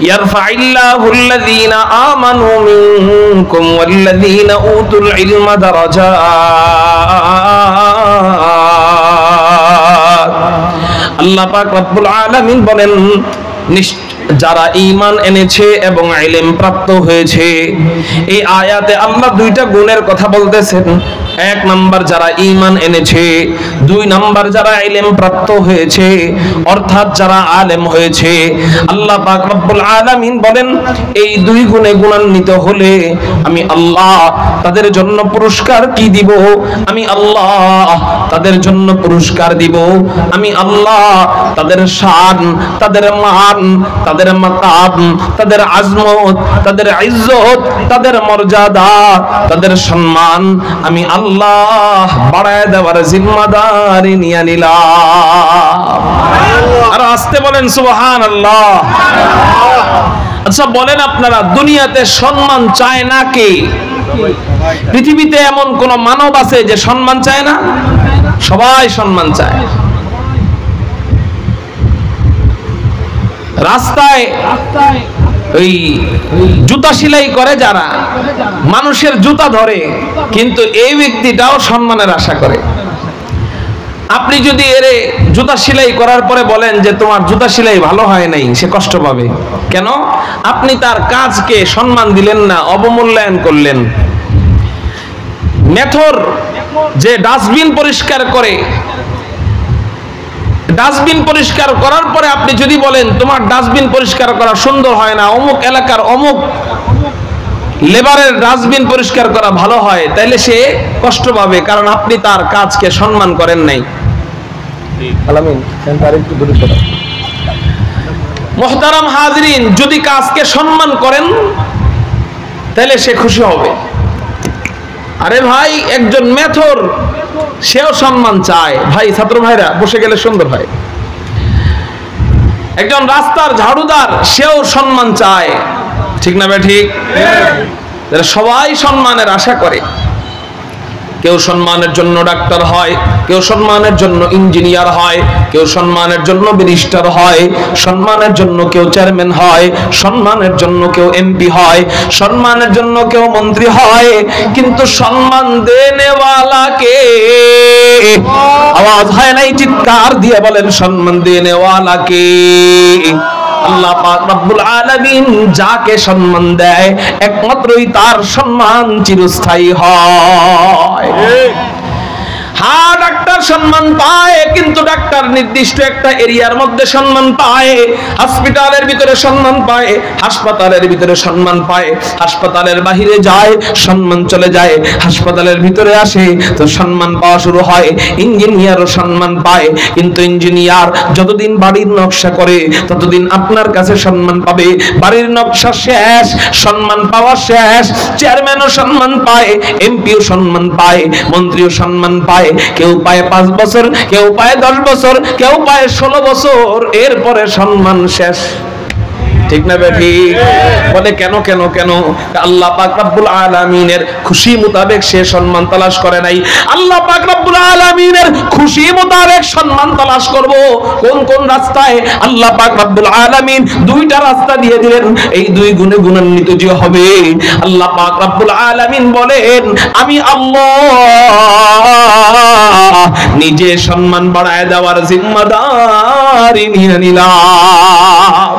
ইয়ারফাইল্লাহুল্লাযীনা আমানু মিনকুম ওয়াল্লাযীনা উতুল ইলমা দারাজাত। আল্লাহ পাক রব্বুল আলামিন বলেন, যারা ঈমান এনেছে এবং ইলম প্রাপ্ত হয়েছে। এই আয়াতে আল্লাহ দুইটা গুণের কথা বলতেছেন। এক নাম্বার যারা ঈমান এনেছে, দুই নাম্বার যারা ইলম প্রাপ্ত হয়েছে, অর্থাৎ যারা আলেম হয়েছে। আল্লাহ পাক রব্বুল আলামিন বলেন, এই দুই গুণে গুণান্বিত হলে আমি আল্লাহ তাদের জন্য পুরস্কার কি দিব? আমি আল্লাহ তাদের জন্য পুরস্কার দিব। আমি আল্লাহ তাদের শান, তাদের মান, তাদের মাকাম, তাদের আজমত, তাদের ইজ্জত, তাদের মর্যাদা, তাদের সম্মান আমি আল্লাহ বাড়ায় দেওয়ার জিম্মাদারি নিয়ে নিলাম। আর আসতে বলেন সুবহানাল্লাহ। আচ্ছা বলেন আপনারা, দুনিয়াতে সম্মান চায় না কে? পৃথিবীতে এমন কোন মানব আছে যে সম্মান চায় না? সবাই সম্মান চায়। রাস্তায় ওই জুতা সেলাই করে যারা, মানুষের জুতা ধরে, কিন্তু এই ব্যক্তিটাও সম্মানের আশা করে। আপনি যদি এরে জুতা সেলাই করার পরে বলেন যে তোমার জুতা সেলাই ভালো হয় নাই, সে কষ্ট পাবে। কেন? আপনি তার কাজকে সম্মান দিলেন না, অবমূল্যায়ন করলেন। মেথর যে ডাস্টবিন পরিষ্কার করে, ডাস্টবিন পরিষ্কার করার পরে আপনি যদি বলেন তোমার ডাস্টবিন পরিষ্কার করা সুন্দর হয় না, অমুক এলাকার অমুক লেবারের ডাস্টবিন পরিষ্কার করা ভালো হয়, তাইলে সে কষ্ট পাবে, কারণ আপনি তার কাজকে সম্মান করেন নাই। মুহতারাম হাজরিন, যদি কাজকে সম্মান করেন তাহলে সে খুশি হবে। আরে ভাই, একজন মেথর সেও সম্মান চায়। ভাই ছাত্র ভাইরা বসে গেলে সুন্দর হয়। একজন রাস্তার ঝাড়ুদার সেও সম্মান চায়, ঠিক না ভাই? ঠিক। সবাই সম্মানের আশা করে। কেউ সম্মানের জন্য ডাক্তার হয়, কেউ সম্মানের জন্য ইঞ্জিনিয়ার হয়, কেউ সম্মানের জন্য ব্যারিস্টার হয়, সম্মানের জন্য কেউ চেয়ারম্যান হয়, সম্মানের জন্য কেউ এমপি হয়, সম্মানের জন্য কেউ মন্ত্রী হয়। কিন্তু সম্মান দেনেওয়ালাকে আওয়াজ হয় নাই, চিৎকার দিয়ে বলেন সম্মান দেনেওয়ালাকে। আল্লাহ পাক রব্বুল আলামিন যাকে সম্মান দেয় একমাত্রই তার সম্মান চিরস্থায়ী হয়। হ্যাঁ, ডাক্তার সম্মান পায়, কিন্তু ডাক্তার নির্দিষ্ট একটা এরিয়ার মধ্যে সম্মান পায়। হসপিটালের ভিতরে সম্মান পায়, হাসপাতালের ভিতরে সম্মান পায়। হাসপাতালের বাহিরে যায়, সম্মান চলে যায়। হাসপাতালের ভিতরে আসে তো সম্মান পাওয়া শুরু হয়। ইঞ্জিনিয়ারও সম্মান পায়, কিন্তু ইঞ্জিনিয়ার যতদিন বাড়ির নকশা করে ততদিন আপনার কাছে সম্মান পাবে। বাড়ির নকশা শেষ, সম্মান পাওয়া শেষ। চেয়ারম্যানও সম্মান পায়, এমপিও সম্মান পায়, মন্ত্রীও সম্মান পায়। কেউ পায় 5 বছর, কেউ পায় 10 বছর, কেউ পায় 16 বছর, এরপরে সম্মান শেষ। ঠিক না বেটি? বলে কেন কেন কেন? আল্লাহ পাক রব্বুল আলামিনের খুশি মোতাবেক সে সম্মান তালাশ করে নাই। আল্লাহ পাক রব্বুল আলামিনের খুশি মোতাবেক সম্মান তালাশ করব কোন কোন রাস্তায়? আল্লাহ পাক রব্বুল আলামিন দুইটা রাস্তা দিয়ে দিলেন। এই দুই গুণে গুণান্বিত যে হবে, আল্লাহ পাক রব্বুল আলামিন বলেন আমি আল্লাহ নিজে সম্মান বাড়ায় দেওয়ার জিম্মাদারি নিয়ে নিলাম।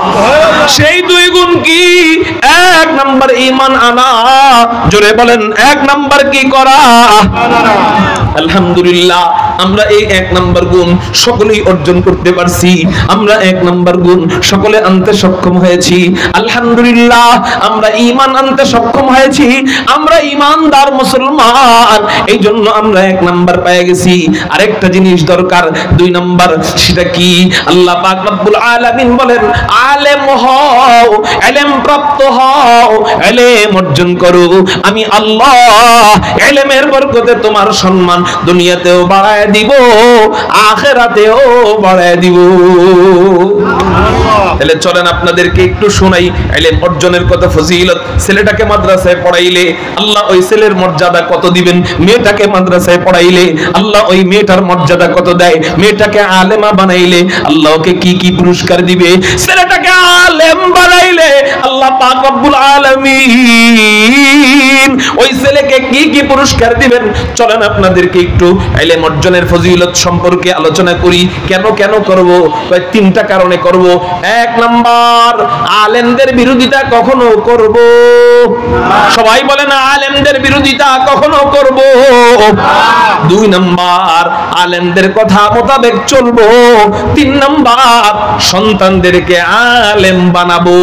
সেই দুই গুণ কি? 1 নাম্বার ঈমান আনা। জোরে বলেন, 1 নাম্বার কি করা? আলহামদুলিল্লাহ, আমরা এই 1 নাম্বার গুণ সকলেই অর্জন করতে পারছি। আমরা 1 নাম্বার গুণ সকলে আনতে সক্ষম হয়েছি। আলহামদুলিল্লাহ, আমরা ঈমান আনতে সক্ষম হয়েছি। আমরা ঈমানদার মুসলমান, এই জন্য আমরা 1 নাম্বার পেয়ে গেছি। আরেকটা জিনিস দরকার, 2 নাম্বার। সেটা কি? আল্লাহ পাক রব্বুল আলামিন বলেন আলেম হও, ইলম প্রাপ্ত হও, ইলম অর্জন করো। আমি আল্লাহ ইলমের বরকতে তোমার সম্মান দুনিয়াতেও বাড়ায় দিব, আখিরাতেও বাড়ায় দিব। তাহলে চলেন আপনাদেরকে একটু শোনাই ইলম অর্জনের কত ফজিলত। ছেলেটাকে মাদ্রাসায় পড়াইলে আল্লাহ ওই ছেলের মর্যাদা কত দিবেন, মেয়েটাকে মাদ্রাসায় পড়াইলে আল্লাহ ওই মেয়েটার মর্যাদা কত দেয়, মেয়েটাকে আলেমা বানাইলে আল্লাহ ওকে কি কি পুরস্কার দিবে, ছেলেটাকে আলেম বানাইলে পাক রব্বুল আলামিন ওই ছেলেকে কি কি পুরস্কার দিবেন চলেন আপনাদেরকে একটু ইলম অর্জনের ফজিলত সম্পর্কে আলোচনা করি। কেন কেন করব? কয় তিনটা কারণে করব। এক নাম্বার, আলেমদের বিরোধিতা কখনো করব না। সবাই বলেন আলেমদের বিরোধিতা কখনো করব না। দুই নাম্বার, আলেমদের কথা মোতাবেক চলবো। তিন নাম্বার, সন্তানদেরকে আলেম বানাবো।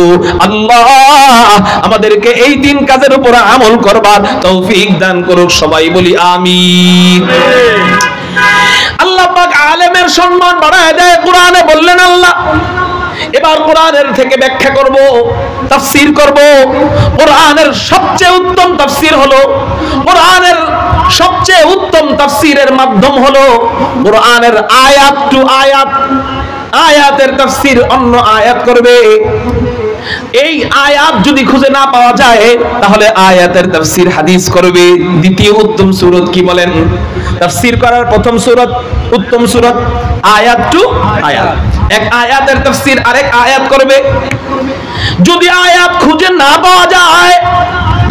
আল্লাহ আমাদেরকে এই তিন কাজের উপর আমল করবার তৌফিক দান করুক। সবাই বলি আমিন। আল্লাহ পাক আলেমের সম্মান বাড়ায় দেয়। কোরআনে বললেন আল্লাহ। এবার কোরআনের থেকে ব্যাখ্যা করব, তাফসীর করব। কোরআনের সবচেয়ে উত্তম তাফসীর হলো, কোরআনের সবচেয়ে উত্তম তাফসীরের মাধ্যম হলো কোরআনের আয়াত টু আয়াত। আয়াতের তাফসীর অন্য আয়াত করবে। এই আয়াত যদি খুঁজে না পাওয়া যায় তাহলে আয়াতের তাফসীর হাদিস করবে। দ্বিতীয় উত্তম সূরত কি বলেন? তাফসীর করার প্রথম সূরত উত্তম সূরত আয়াত টু আয়াত। এক আয়াতের তাফসীর আরেক আয়াত করবে। যদি আয়াত খুঁজে না পাওয়া যায়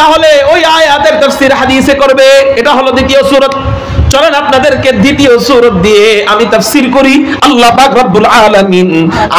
তাহলে ওই আয়াতের তাফসীর হাদিসে করবে। এটা হলো দ্বিতীয় সূরত। চলেন আপনাদেরকে দ্বিতীয় সূরত দিয়ে আমি তাফসীর করি। আল্লাহ পাক রব্বুল আলামিন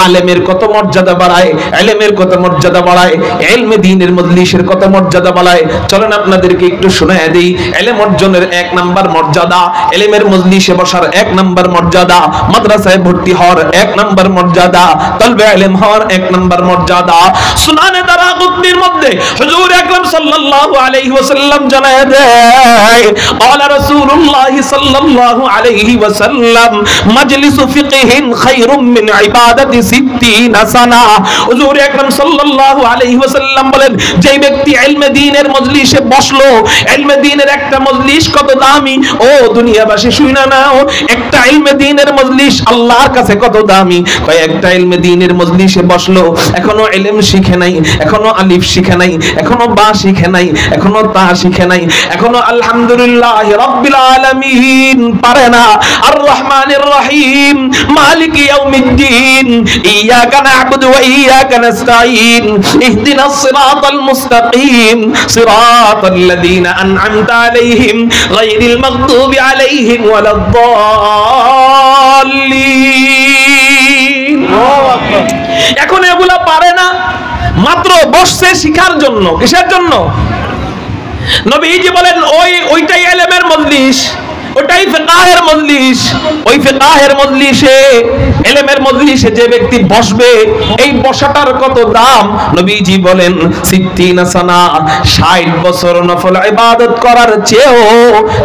আলেমের কত মর্যাদা বাড়ায়, ইলমের কত মর্যাদা বাড়ায়, ইলমে দ্বীনের মজলিসের কত মর্যাদা বাড়ায়। চলেন আপনাদেরকে একটু শোনায় দেই। ইলম অর্জনের এক নাম্বার মর্যাদা, ইলমের মজলিসে বসার এক নাম্বার মর্যাদা, মাদ্রাসায় ভর্তি হওয়ার এক নাম্বার মর্যাদা, তলবে ইলম হওয়ার এক নাম্বার মর্যাদা। সুনানে দারাকুতনির মধ্যে হুজুর আকরাম সাল্লাল্লাহু আলাইহি ওয়াসাল্লাম জানায় দেয়, ক্বালা রাসূলুল্লাহ সাল্লাল্লাহু আলাইহি ওয়াসাল্লাম, মাজলিসু ফিকহিন খায়রুম মিন ইবাদাতি 60 সানা। হুজুর আকরাম সাল্লাল্লাহু আলাইহি ওয়াসাল্লাম বলেন, যে ব্যক্তি ইলমে দ্বীনের মজলিসে বসলো, ইলমে দ্বীনের একটা মজলিস কত দামি ও দুনিয়াবাসী শুইনা নাও। একটা ইলমে দ্বীনের মজলিস আল্লাহর কাছে কত দামি। কয় একটা ইলমে দ্বীনের মজলিসে বসলো, এখনো ইলম শিখে নাই, এখনো আলিফ শিখে নাই, এখনো বা শিখে নাই, এখনো তা শিখে নাই, এখনো আলহামদুলিল্লাহ রাব্বিল আলামিন পারে না, আর রহমানির রহিম মালিক ইয়াউমিদ্দিন, ইয়াকা না'বুদু ওয়া ইয়াকা নাস্তাঈন, ইহদিনাস সিরাতাল মুস্তাকিম, সিরাতাল্লাযীনা আন'আমতা আলাইহিম গায়রিল মাগদুবি আলাইহিম ওয়ালাদ-দাল্লিন। এখন এগুলা পারে না, মাত্র বসছে শিখার জন্য। কিসের জন্য? নবীজি বলেন ওইটাই ইলমের মজলিস, ওটাই ফিকহের মজলিস। ওই ফিকহের মজলিসে, ইলমের মজলিসে যে ব্যক্তি বসবে, এই বসাটার কত দাম? নবীজি বলেন 60 সানা, 60 বছর নফল ইবাদত করার চেয়েও,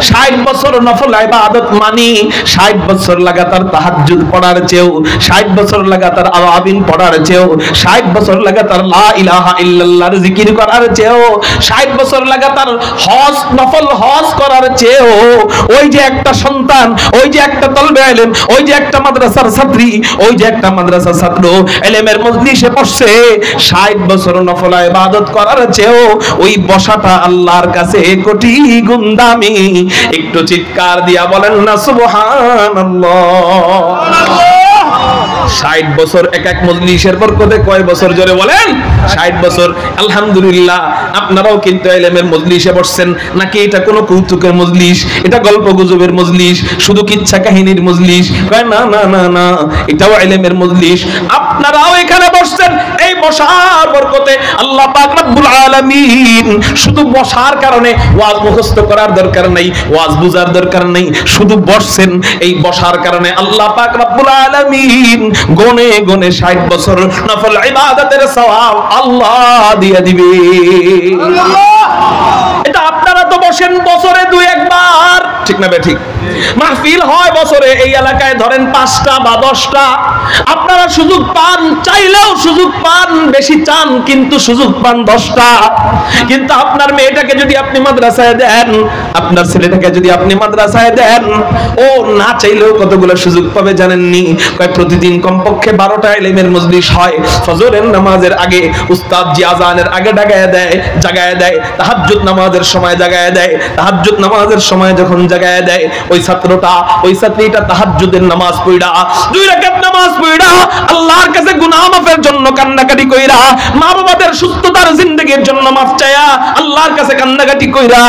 60 বছর নফল ইবাদত মানি 60 বছর লাগাতার তাহাজ্জুদ পড়ার চেয়েও, 60 বছর লাগাতার আওয়াবিন পড়ার চেয়েও, 60 বছর লাগাতার লা ইলাহা ইল্লাল্লাহর জিকির করার চেয়েও, 60 বছর লাগাতার হজ, নফল হজ করার চেয়েও, ওই যে একটা সন্তান, ওই যে একটা তলবে ইলম, ওই যে একটা মাদ্রাসার ছাত্রী, ওই যে একটা মাদ্রাসার ছাত্র ইলমের মজলিসে বসছে, 60 বছর নফল ইবাদত করার চেয়েও ওই বসাটা আল্লাহর কাছে কোটি গুণ দামি। একটু চিৎকার দিয়া বলেন না সুবহানাল্লাহ। 60 বছর এক এক মজলিসের বরকতে কয় বছর জোরে বলেন? 60 বছর। আলহামদুলিল্লাহ, আপনারাও কিন্তু ইলমের মজলিসে বসছেন নাকি? এটা কোনো কৌতুকের মজলিস, এটা গল্প গুজবের মজলিস, শুধু কিচ্ছা কাহিনীর মজলিস? কয় না না না না, এটাও ইলমের মজলিস। আপনারাও এখানে বসছেন, এই বসার বরকতে আল্লাহ পাক রব্বুল আলামিন শুধু বসার কারণে ওয়াজ মুখস্থ করার দরকার নাই, ওয়াজ বুঝার দরকার নাই, শুধু বসছেন, এই বসার কারণে আল্লাহ পাক রব্বুল আলামিন গনে গনে 60 বছর নফল ইবাদতের সওয়াব আল্লাহ দিয়ে দিবে। এটা আপনারা তো বসেন বছরে 2-1 বার, ঠিক না ঠিক? মাহফিল হয় বছরে এই এলাকায় ধরেন 5টা বা 10টা। আপনারা সুযোগ পান, চাইলেও সুযোগ পান, বেশি চান কিন্তু সুযোগ পান 10টা। কিন্তু আপনার মেয়েটাকে যদি আপনি মাদ্রাসায় দেন, আপনার ছেলেটাকে যদি আপনি মাদ্রাসায় দেন, ও না চাইলেও কতগুলো সুযোগ পাবে জানেননি? কয় প্রতিদিন কমপক্ষে 12টা ইলমের মজলিস হয়। ফজরের নামাজের আগে উস্তাদ জি আজানের আগে জাগায় দেয়, তাহাজ্জুদ নামাজের সময় জাগায় দেয়, তাহাজ্জুদ নামাজের সময় যখন জাগায় দেয়, ওই ছাত্রটা ওই ছাত্রীটা তাহাজ্জুদের নামাজ পড়া 2 রাকাত নামাজ পড়া আল্লাহর কাছে গুনাহ মাফের জন্য কান্নাকাটি কইরা মা বাবাদের সুস্থতার জিন্দেগির জন্য মাফ চায়া আল্লাহর কাছে কান্নাকাটি কইরা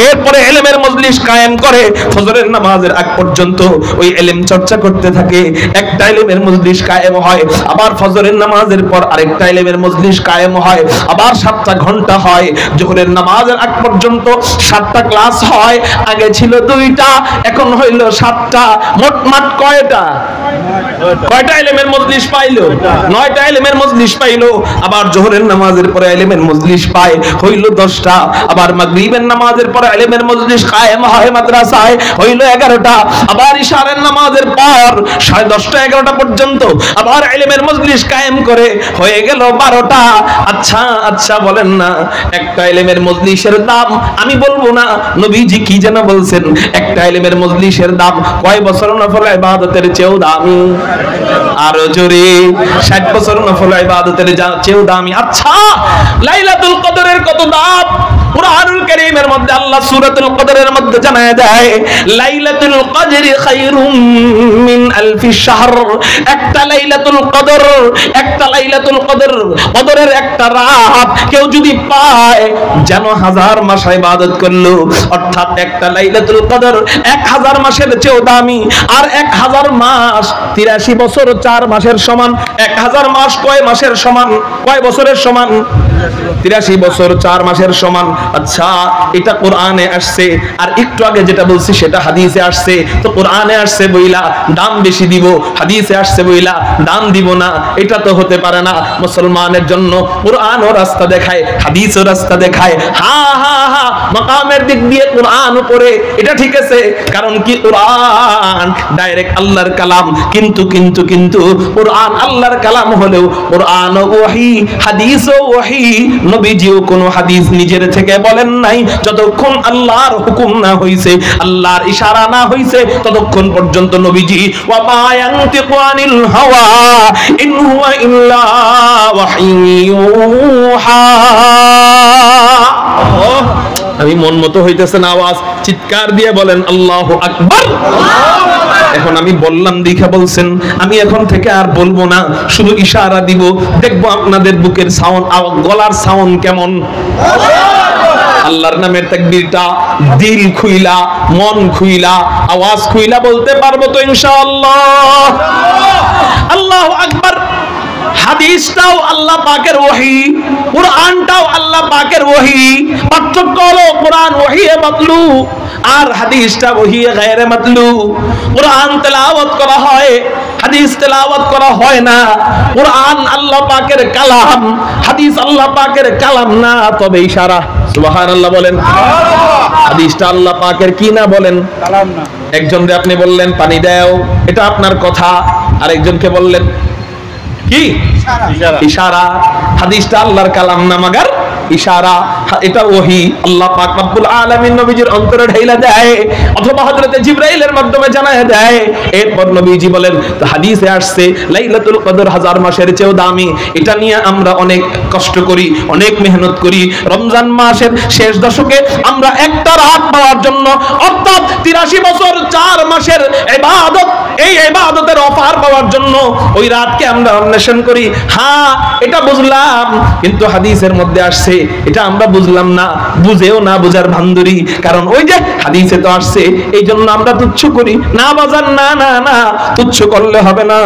এরপরে ইলমের মজলিস কায়েম করে ফজরের নামাজের আগ পর্যন্ত ওই ইলম চর্চা করতে থাকে। একটা ইলমের মজলিস কায়েম হয়, আবার ফজরের নামাজের পর আরেকটা ইলমের মজলিস কায়েম হয়, আবার 7টা ঘন্টা হয়। যোহরের নামাজের আগ পর্যন্ত 7টা ক্লাস হয়। আগে ছিল 2টা, এখন হইল 7টা। মোটমাট কয়টা ইলমের মজলিস পাইলো? 9টা ইলমের মজলিস পাইলো। আবার যোহরের নামাজের পরে ইলমের মজলিস পায় হইল 10টা। আবার মাগরিবের নামাজের পরে ইলমের মজলিস কায়েম হয় মাদ্রাসায় হইল 11টা। আবার ইশারের নামাজের পর 10:30 11টা পর্যন্ত আবার ইলমের মজলিস কায়েম করে হয়ে গেল 12টা। আচ্ছা বলেন না, একটা ইলমের মজলিসের দাম আমি বলবো না, নবীজি কি যেন বলছেন, একটা ইলমের মজলিসের দাম কয় বছর নফল ইবাদতের চেয়েও দামি? আরো জোরে, 60 বছর নফল ইবাদতের চেয়েও দামি। আচ্ছা, লাইলাতুল কদরের কত দাম? কুরআনুল কারীমের মধ্যে আল্লাহ সূরাতুল কদরের মধ্যে জানায় দেয়, লাইলাতুল কদরি খায়রুম মিন আলফি শাহর। একটা লাইলাতুল কদর, কদরের একটা রাত কেউ যদি পায় যেন 1000 মাস ইবাদত করলো। অর্থাৎ একটা লাইলাতুল কদর 1000 মাসের চেয়েও দামি। আর 1000 মাস 83 বছর 4 মাসের সমান। 1000 মাস কয় মাসের সমান? কয় বছরের সমান? 83 বছর 4 মাসের সমান। আচ্ছা, এটা কোরআনে আসছে, আর একটু আগে যেটা বলছি সেটা হাদিসে আসছে। তো কোরআনে আসছে বইলা দাম বেশি দিব, হাদিসে আসছে বইলা দাম দিব না, এটা তো হতে পারে না। মুসলমানের জন্য কোরআনও রাস্তা দেখায়, হাদিসও রাস্তা দেখায়। মাকামের দিক দিয়ে কোরআন উপরে, এটা ঠিক আছে, কারণ কি কোরআন ডাইরেক্ট আল্লাহর কালাম। কিন্তু কোরআন আল্লাহর কালাম হলেও কোরআন ওহী, হাদিসও ওহী। নবীজিও কোনো হাদিস নিজের থেকে বলেন নাই যতক্ষণ আল্লাহর হুকুম না হইছে, আল্লাহর ইশারা না হইছে, ততক্ষণ পর্যন্ত নবীজি ওয়া মা ইয়ানতিকু আনিল হাওয়া ইন হুয়া ইল্লা ওয়াহয়ুহা। আমি মন মতো হইতেছে না, আওয়াজ চিৎকার দিয়ে বলেন আল্লাহু আকবার। এখন আমি বললাম দেখা বলছেন, আমি এখন থেকে আর বলবো না, শুধু ইশারা দিব, দেখবো আপনাদের বুকের সাউন্ড, গলার সাউন্ড কেমন। আল্লাহর নামের তাকবীরটা দিল খুইলা, মন খুইলা, আওয়াজ খুইলা বলতে পারবো তো ইনশাআল্লাহ? আল্লাহু আকবার। হাদিসটাও আল্লাহ পাকের ওহী, কুরআনটাও আল্লাহ পাকের ওহী। পার্থক্য হলো কুরআন ওহী মাতলু আর হাদিসটা ওহী গায়রে মাতলু। কুরআন তেলাওয়াত করা হয়, হাদিস তেলাওয়াত করা হয় না। কুরআন আল্লাহ পাকের কালাম, হাদিস আল্লাহ পাকের কালাম না, তবে ইশারা। সুবহানাল্লাহ বলেন। হাদিসটা আল্লাহ পাকের কি না বলেন? কালাম না। একজনকে আপনি বললেন পানি দাও, এটা আপনার কথা, আরেকজনকে বললেন কি? ইশারা। হাদিসটা আল্লাহর কালাম না, মাগার ইশারা। এটা ওহী আল্লাহ পাক রব্বুল আলামিন নবীজির অন্তরে ঢাইলা দেয়, অথবা হযরতে জিবরাইলের মাধ্যমে জানায় দেয়। এরপর নবীজি বলেন, তো হাদিসে আসছে লাইলাতুল কদর 1000 মাসের চেয়েও দামি। এটা নিয়ে আমরা অনেক কষ্ট করি, অনেক মেহনত করি। রমজান মাসের শেষ দশকে আমরা একটা রাত পাওয়ার জন্য, অর্থাৎ 83 বছর 4 মাসের ইবাদত, এই ইবাদতের অফার পাওয়ার জন্য ওই রাতকে আমরা অন্বেষণ করি। হ্যাঁ, এটা বুঝলাম, কিন্তু হাদিসের মধ্যে আসছে এটা আমরা বুঝলাম না, বুঝেও না বুঝার ভান্দুরি। কারণ ওই যে হাদিসে তো আসছে, এই জন্য আমরা তুচ্ছ করি। না বাজার, না না না, তুচ্ছ করলে হবে না।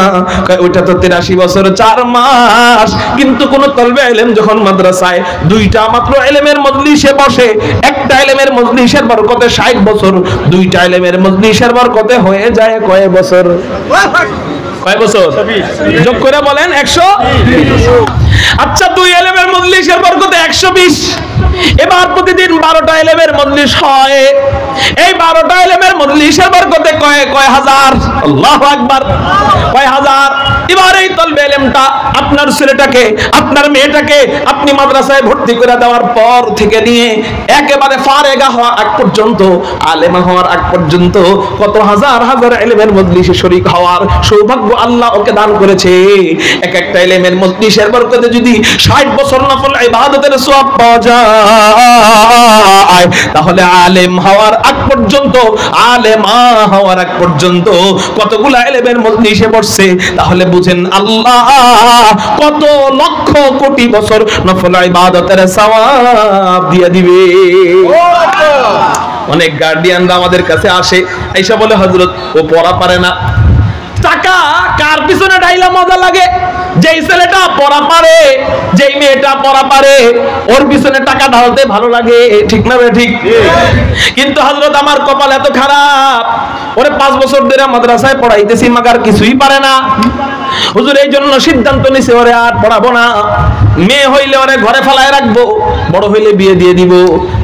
ওইটা তো 83 বছর 4 মাস। কিন্তু কোন তলবে ইলম যখন মাদ্রাসায় 2টা মাত্র ইলমের মজলিসে বসে, একটা ইলমের মজলিসের বরকতে 60 বছর, 2টা ইলমের মজলিসের বরকতে হয়ে যায় কয় বছর? কয় বছর? যোগ করে বলেন 120। আচ্ছা, 2 ইলমের মজলিসের বরকতে 120। এবার প্রতিদিন 12টা ইলমের মজলিস হয়। এই 12টা ইলমের মজলিসের বরকতে কয় হাজার? আল্লাহু আকবার। কয় হাজার? এবার এই তলবে ইলমটা আপনার ছেলেটাকে, আপনার মেয়েটাকে আপনি মাদ্রাসায় ভর্তি করে দেওয়ার পর থেকে নিয়ে একেবারে ফারেগা হওয়া আগ পর্যন্ত, আলেমা হওয়ার আগ পর্যন্ত কত হাজার হাজার ইলমের মজলিসে শরীক হওয়ার সৌভাগ্য আল্লাহ ওকে দান করেছে। এক একটা ইলমের মজলিসের বরকতে যদি 60 বছর নফল ইবাদতের সওয়াব পাওয়া যায়, তাহলে আলেম হওয়ার আগ পর্যন্ত, আলেমা হওয়ার আগ পর্যন্ত কতগুলো ইলমের মজলিসে বসছে, তাহলে বুঝেন আল্লাহ কত লক্ষ কোটি বছর নফল ইবাদতের সওয়াব দিয়ে দিবে। অনেক গার্ডিয়ানরা আমাদের কাছে আসে, আইসা বলে হযরত ও পড়া পারে না। টাকা কার পিছনে ঢাইলা মজা লাগে? যেই ছেলেটা পড়া পারে, যেই মেয়েটা পড়া পারে, ওর পিছনে টাকা ঢালতে ভালো লাগে, ঠিক না ভাই? ঠিক। কিন্তু হযরত আমার কপাল এত খারাপ, ওরে 5 বছর ধরে মাদ্রাসায় পড়াইতেছি, মাগার কিছুই পারে না। হুজুর এই জন্য সিদ্ধান্ত নিছে ওরে আর পড়াবো না। মেয়ে হইলে ওরে ঘরে ফেলায় রাখবো, বড় হইলে বিয়ে দিয়ে দিব,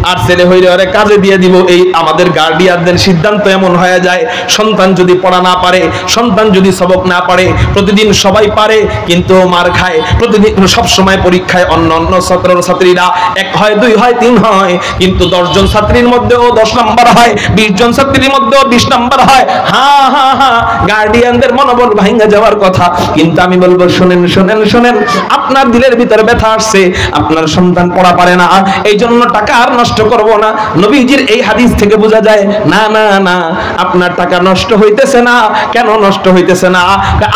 আর ছেলে হইলে ওরে কাজে দিয়ে দিব। এই আমাদের গার্ডিয়ানদের সিদ্ধান্ত এমন হয়ে যায়, সন্তান যদি পড়া না পারে, সন্তান যদি সবক না পারে, প্রতিদিন সবাই পারে কিন্তু মার খায়, প্রতিদিন সব সময় পরীক্ষায় অন্য অন্য ছাত্রীরা 1 হয় 2 হয় 3 হয়, কিন্তু 10 জন ছাত্রীর মধ্যেও 10 নাম্বার হয়, 20 জন ছাত্রীর মধ্যেও 20 নাম্বার হয়। হ্যাঁ হ্যাঁ হ্যাঁ, গার্ডিয়ানদের মনোবল ভাঙা যাওয়ার কথা। কিন্তু আমি বলবো শুনেন শুনেন শুনেন, আপনার দিলের ভিতরে ব্যথা আসছে, আপনার সন্তান পড়া পারে না, এই জন্য টাকা আর নষ্ট করব না। নবীজির এই হাদিস থেকে বোঝা যায় না না না, আপনার টাকা নষ্ট হইতেছে না। কেন নষ্ট হইতেছে না?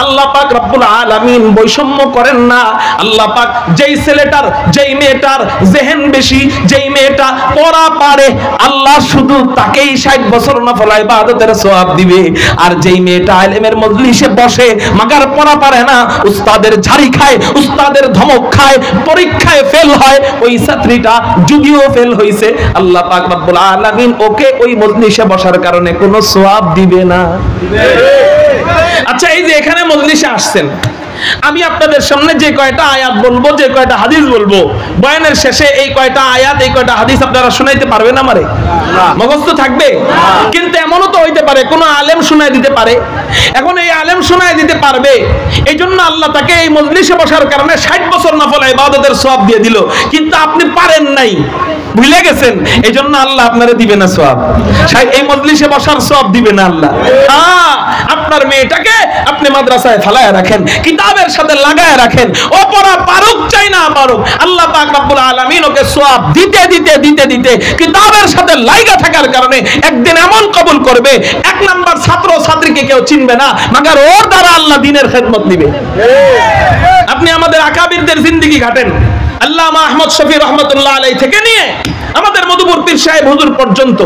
আল্লাহ পাক রব্বুল আলামিন বৈষম্য করেন না। আল্লাহ পাক যেই ছেলেটার, যেই মেয়েটার জেহেন বেশি, যেই মেয়েটা পড়া পারে, আল্লাহ শুধু তাকেই 60 বছর নফল ইবাদতের সওয়াব দিবে। আর যেই মেয়েটা ইলমের মজলিসে বসে মাগার পড়া পারে না, উস্তাদের ঝাড়ি খায়, উস্তাদের ধমক খায়, পরীক্ষায় ফেল হয়, ওই ছাত্রীটা যদিও ফেল হইছে, আল্লাহ পাক রব্বুল আলামিন ওকে ওই মজলিসে বসার কারণে কোনো সওয়াব দিবে না। আচ্ছা, এই যে এখানে মজলিসে আসছেন, আমি আপনাদের সামনে যে কয়টা আয়াত বলবো, যে কয়টা হাদিস বলবো, বয়ানের শেষে এই কয়টা আয়াত, এই কয়টা হাদিস আপনারা শুনাইতে পারবেন আমারে? মুখস্থ থাকবে? কিন্তু এমনও তো হইতে পারে কোন আলেম শুনাই দিতে পারে। এখন এই আলেম শুনাই দিতে পারবে, এই জন্য আল্লাহ তাকে এই মজলিসে বসার কারণে 60 বছর নফল ইবাদতের সওয়াব দিয়ে দিল। কিন্তু আপনি পারেন নাই, ভুলে গেছেন, এই জন্য আল্লাহ আপনারে দিবে না সওয়াব, এই মজলিসে বসার সওয়াব দিবে না আল্লাহ। হ্যাঁ, আপনার মেয়েটাকে আপনি মাদ্রাসায় ফেলায় রাখেন, কিতাবের সাথে লাগায় রাখেন, ও পড়া পারুক চাই না পারুক, আল্লাহ পাক রব্বুল আলামিন ওকে সওয়াব দিতে দিতে দিতে দিতে কিতাবের সাথে লাগা থাকার কারণে একদিন এমন কবুল করবে, 1 নাম্বার ছাত্র ছাত্রীকে কেউ চিনবে না, মাগার ওর দ্বারা আল্লাহ দ্বীনের খেদমত দিবে। আপনি আমাদের আকাবিরদের জিন্দেগি ঘাটেন, আল্লামা আহমদ শফি রহমাতুল্লাহ আলাইহি থেকে নিয়ে আমাদের মধুপুর পীর সাহেব হুজুর পর্যন্ত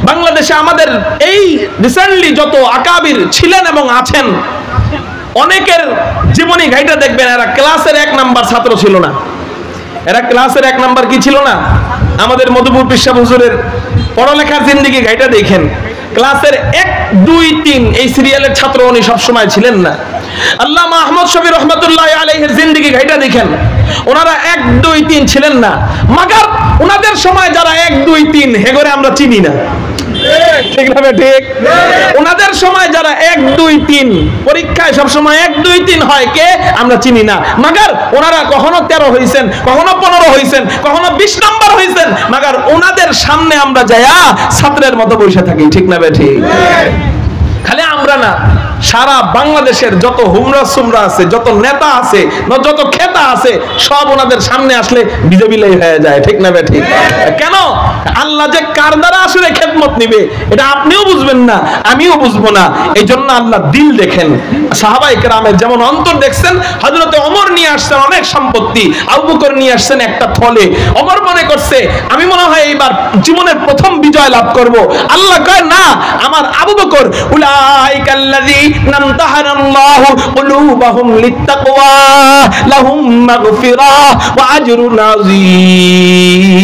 বাংলাদেশে আমাদের এই রিসেন্টলি যত আকাবির ছিলেন এবং আছেন, অনেকের জীবনী ঘাইটা দেখবেন, এরা ক্লাসের 1 নাম্বার ছাত্র ছিল না। এরা ক্লাসের 1 নাম্বার কি ছিল না? আমাদের মধুপুর পীর সাহেব হুজুরের পড়ালেখার জিন্দেগি ঘাইটা দেখেন, ক্লাসের 1, 2, 3 এই সিরিয়ালের ছাত্র উনি সবসময় ছিলেন না। আল্লামা আহমদ শফি রহমাতুল্লাহ আলাইহির জিন্দেগি ঘাইটা দেখেন, ওনারা 1, 2, 3 ছিলেন না, মাগার ওনাদের সময় যারা 1, 2, 3 হেগরে আমরা চিনি না, ঠিক না? ঠিক। ওনাদের সময় যারা 1, 2, 3 পরীক্ষায় সব সময় 1, 2, 3 হয়, কে আমরা চিনি না, মাগার ওনারা কখনো 13 হইছেন, কখনো 15 হইছেন, কখনো 20 নাম্বার হইছেন, মাগার ওনাদের সামনে আমরা যায়া ছাত্রের মতো বসে থাকি, ঠিক না? ঠিক। খালি আমরা না, সারা বাংলাদেশের যত হুমরা সুমরা আছে, যত নেতা আছে, যত খেতা আছে, সব ওনাদের সামনে আসলে বিজেপিলাই হয়ে যায়, ঠিক না? ঠিক। কেন? আল্লাহ যে কার দ্বারা আসলে খেদমত নিবে এটা আপনিও বুঝবেন না, আমিও বুঝবো না। এই জন্য আল্লাহ দিল দেখেন। সাহাবায়ে কেরামের যেমন অন্তর দেখছেন, হযরতে ওমর নিয়ে আসছেন অনেক সম্পত্তি, আবু বকর নিয়ে আসছেন একটা থলে। ওমর মনে করছে আমি মনে হয় এইবার জীবনের প্রথম বিজয় লাভ করব। আল্লাহ কয় না, আমার আবু বকর উলাইকাল্লাযীনা আমতাহানাল্লাহু কুলুবাহুম লিত্তাকওয়া লাহুম মাগফিরাহ ওয়া আজরুন আযীম।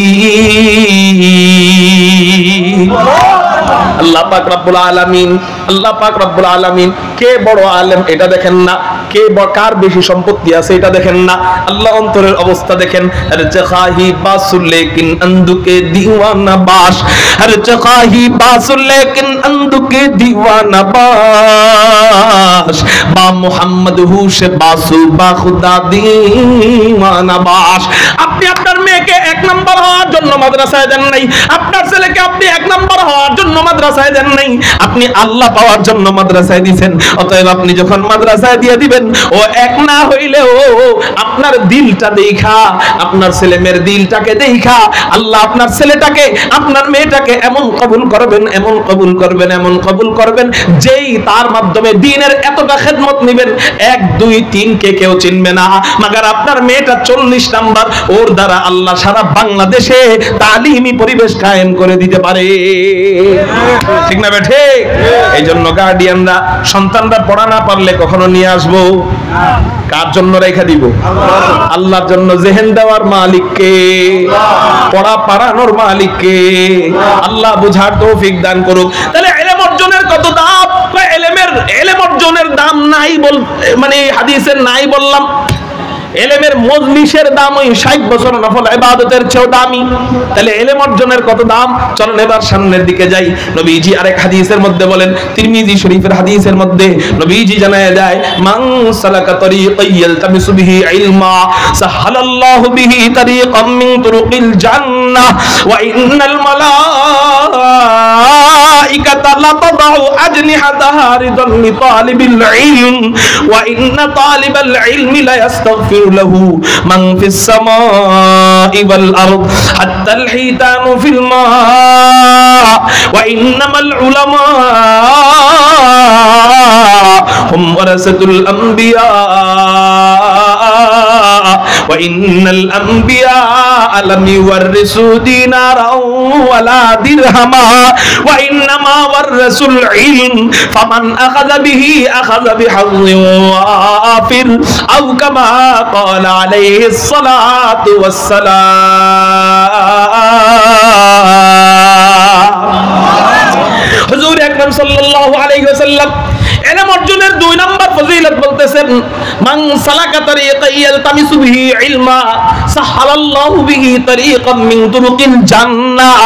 আল্লাহ পাক রব্বুল আলামিন, আল্লাহ পাক রব্বুল আলামিন কে বড় আলেম এটা দেখেন না, কে কার বেশি সম্পত্তি আছে এটা দেখেন না, আল্লাহ অন্তরের অবস্থা দেখেন। হর চাখাহি বাসুল লেকিন আন্দুকে দিওয়ানা বাস, হর চাখাহি বাসুল লেকিন আন্দুকে দিওয়ানা বাস, বা মুহাম্মদ হুশে বাসু বা খুদা দিওয়ানা বাস। আপনি আপনার মেয়েকে 1 নাম্বার হওয়ার জন্য মাদ্রাসায় দেন নাই, আপনার ছেলেকে আপনি 1 নাম্বার হওয়ার জন্য মাদ্রাসায় দেন নাই, আপনি আল্লাহ পাওয়ার জন্য মাদ্রাসায় দিবেন। অতএব আপনি যখন মাদ্রাসায় দিয়ে দিবেন, ও 1 না হইলেও আপনার দিলটা দেখা, আপনার ছেলে মেয়ের দিলটাকে দেখা আল্লাহ আপনার ছেলেটাকে, আপনার মেয়েটাকে এমন কবুল করবেন, এমন কবুল করবেন, এমন কবুল করবেন, যেই তার মাধ্যমে দ্বীনের এতটা খেদমত নেবেন 1 2 3 কে কেউ চিনবে না। মাগার আপনার মেয়েটা 40 নাম্বার, ওর দ্বারা আল্লাহ সারা বাংলাদেশে তালিমি পরিবেশ কায়েম করে দিতে পারে। ঠিক না বেঠে? এই জন্য গার্ডিয়ানরা সন্তানরা পড়া না পারলে কখনো নিয়ে আসবো কার জন্য রেখে দিব? আল্লাহর জন্য। জেহেন দেওয়ার মালিককে, পড়া পারানোর মালিককে। আল্লাহ বুঝার তৌফিক দান করুক। তাহলে ইলম অর্জনের কত দাম? ইলম অর্জনের দাম নাই মানে হাদিসের নাই বললাম। ইলমের মজলিসের দাম ওই 60 বছর নফল ইবাদতের চেয়েও দামি। তাহলে ইলম অর্জনের কত দাম? চলুন এবার সামনের দিকে যাই। নবীজি আরেক হাদিসের মধ্যে বলেন, তিরমিজি শরীফের হাদিসের মধ্যে নবীজি জানায় দেয়, মান সালাকা তরিকান ইয়ালতামিসু বিহি ইলমা সাহালাল্লাহু বিহি তরিকাম মিন তুরুকিল জান্নাহ ওয়া ইন্নাল মালাইকাতা লাতাদাউ আজনিহাতাহা রিদান লিতালিবিল ইলম ওয়া ইন্না তালিবাল ইলমি লা ইয়াস্তাগফির له من في السماء والأرض حتى الحيتان في الماء وإنما العلماء هم ورثة الأنبياء وإن الأنبياء لم يورثوا دينارا ولا درهما وإنما ورثوا العلم فمن أخذ به أخذ بحظ وافر أو كما قال عليه الصلاة والسلام। হুজুর আকরাম সাল্লাল্লাহু আলাইহি ওয়াসাল্লাম ইলম অর্জনের 2 নাম্বার ফজিলত বলতেছেন, মান সালাকা তরিকান ইয়ালতামিসু বিহি ইলমা সাহালাল্লাহু বিহি তরিকাম মিন তুরুকিল জান্নাহ।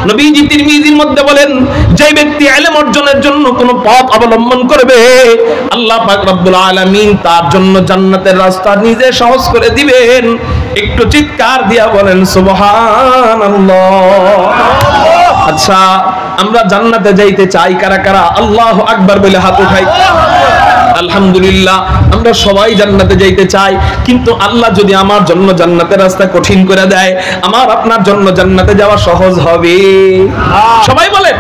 নবীজি তিরমিজির মধ্যে বলেন, যে ব্যক্তি ইলম অর্জনের জন্য কোন পথ অবলম্বন করবে, আল্লাহ পাক রব্বুল আলামিন তার জন্য জান্নাতের রাস্তা নিজে সহজ করে দিবেন। একটু চিৎকার দিয়া বলেন সুবহানাল্লাহ। আচ্ছা, আমরা জান্নাতে যাইতে চাই কারা কারা? আল্লাহু আকবার বলে হাত উঠাই। আলহামদুলিল্লাহ, আমরা সবাই জান্নাতে যাইতে চাই। কিন্তু আল্লাহ যদি আমার জন্য জান্নাতের রাস্তা কঠিন করে দেয়, আমার আপনার জন্য জান্নাতে যাওয়া সহজ হবে? সবাই বলেন,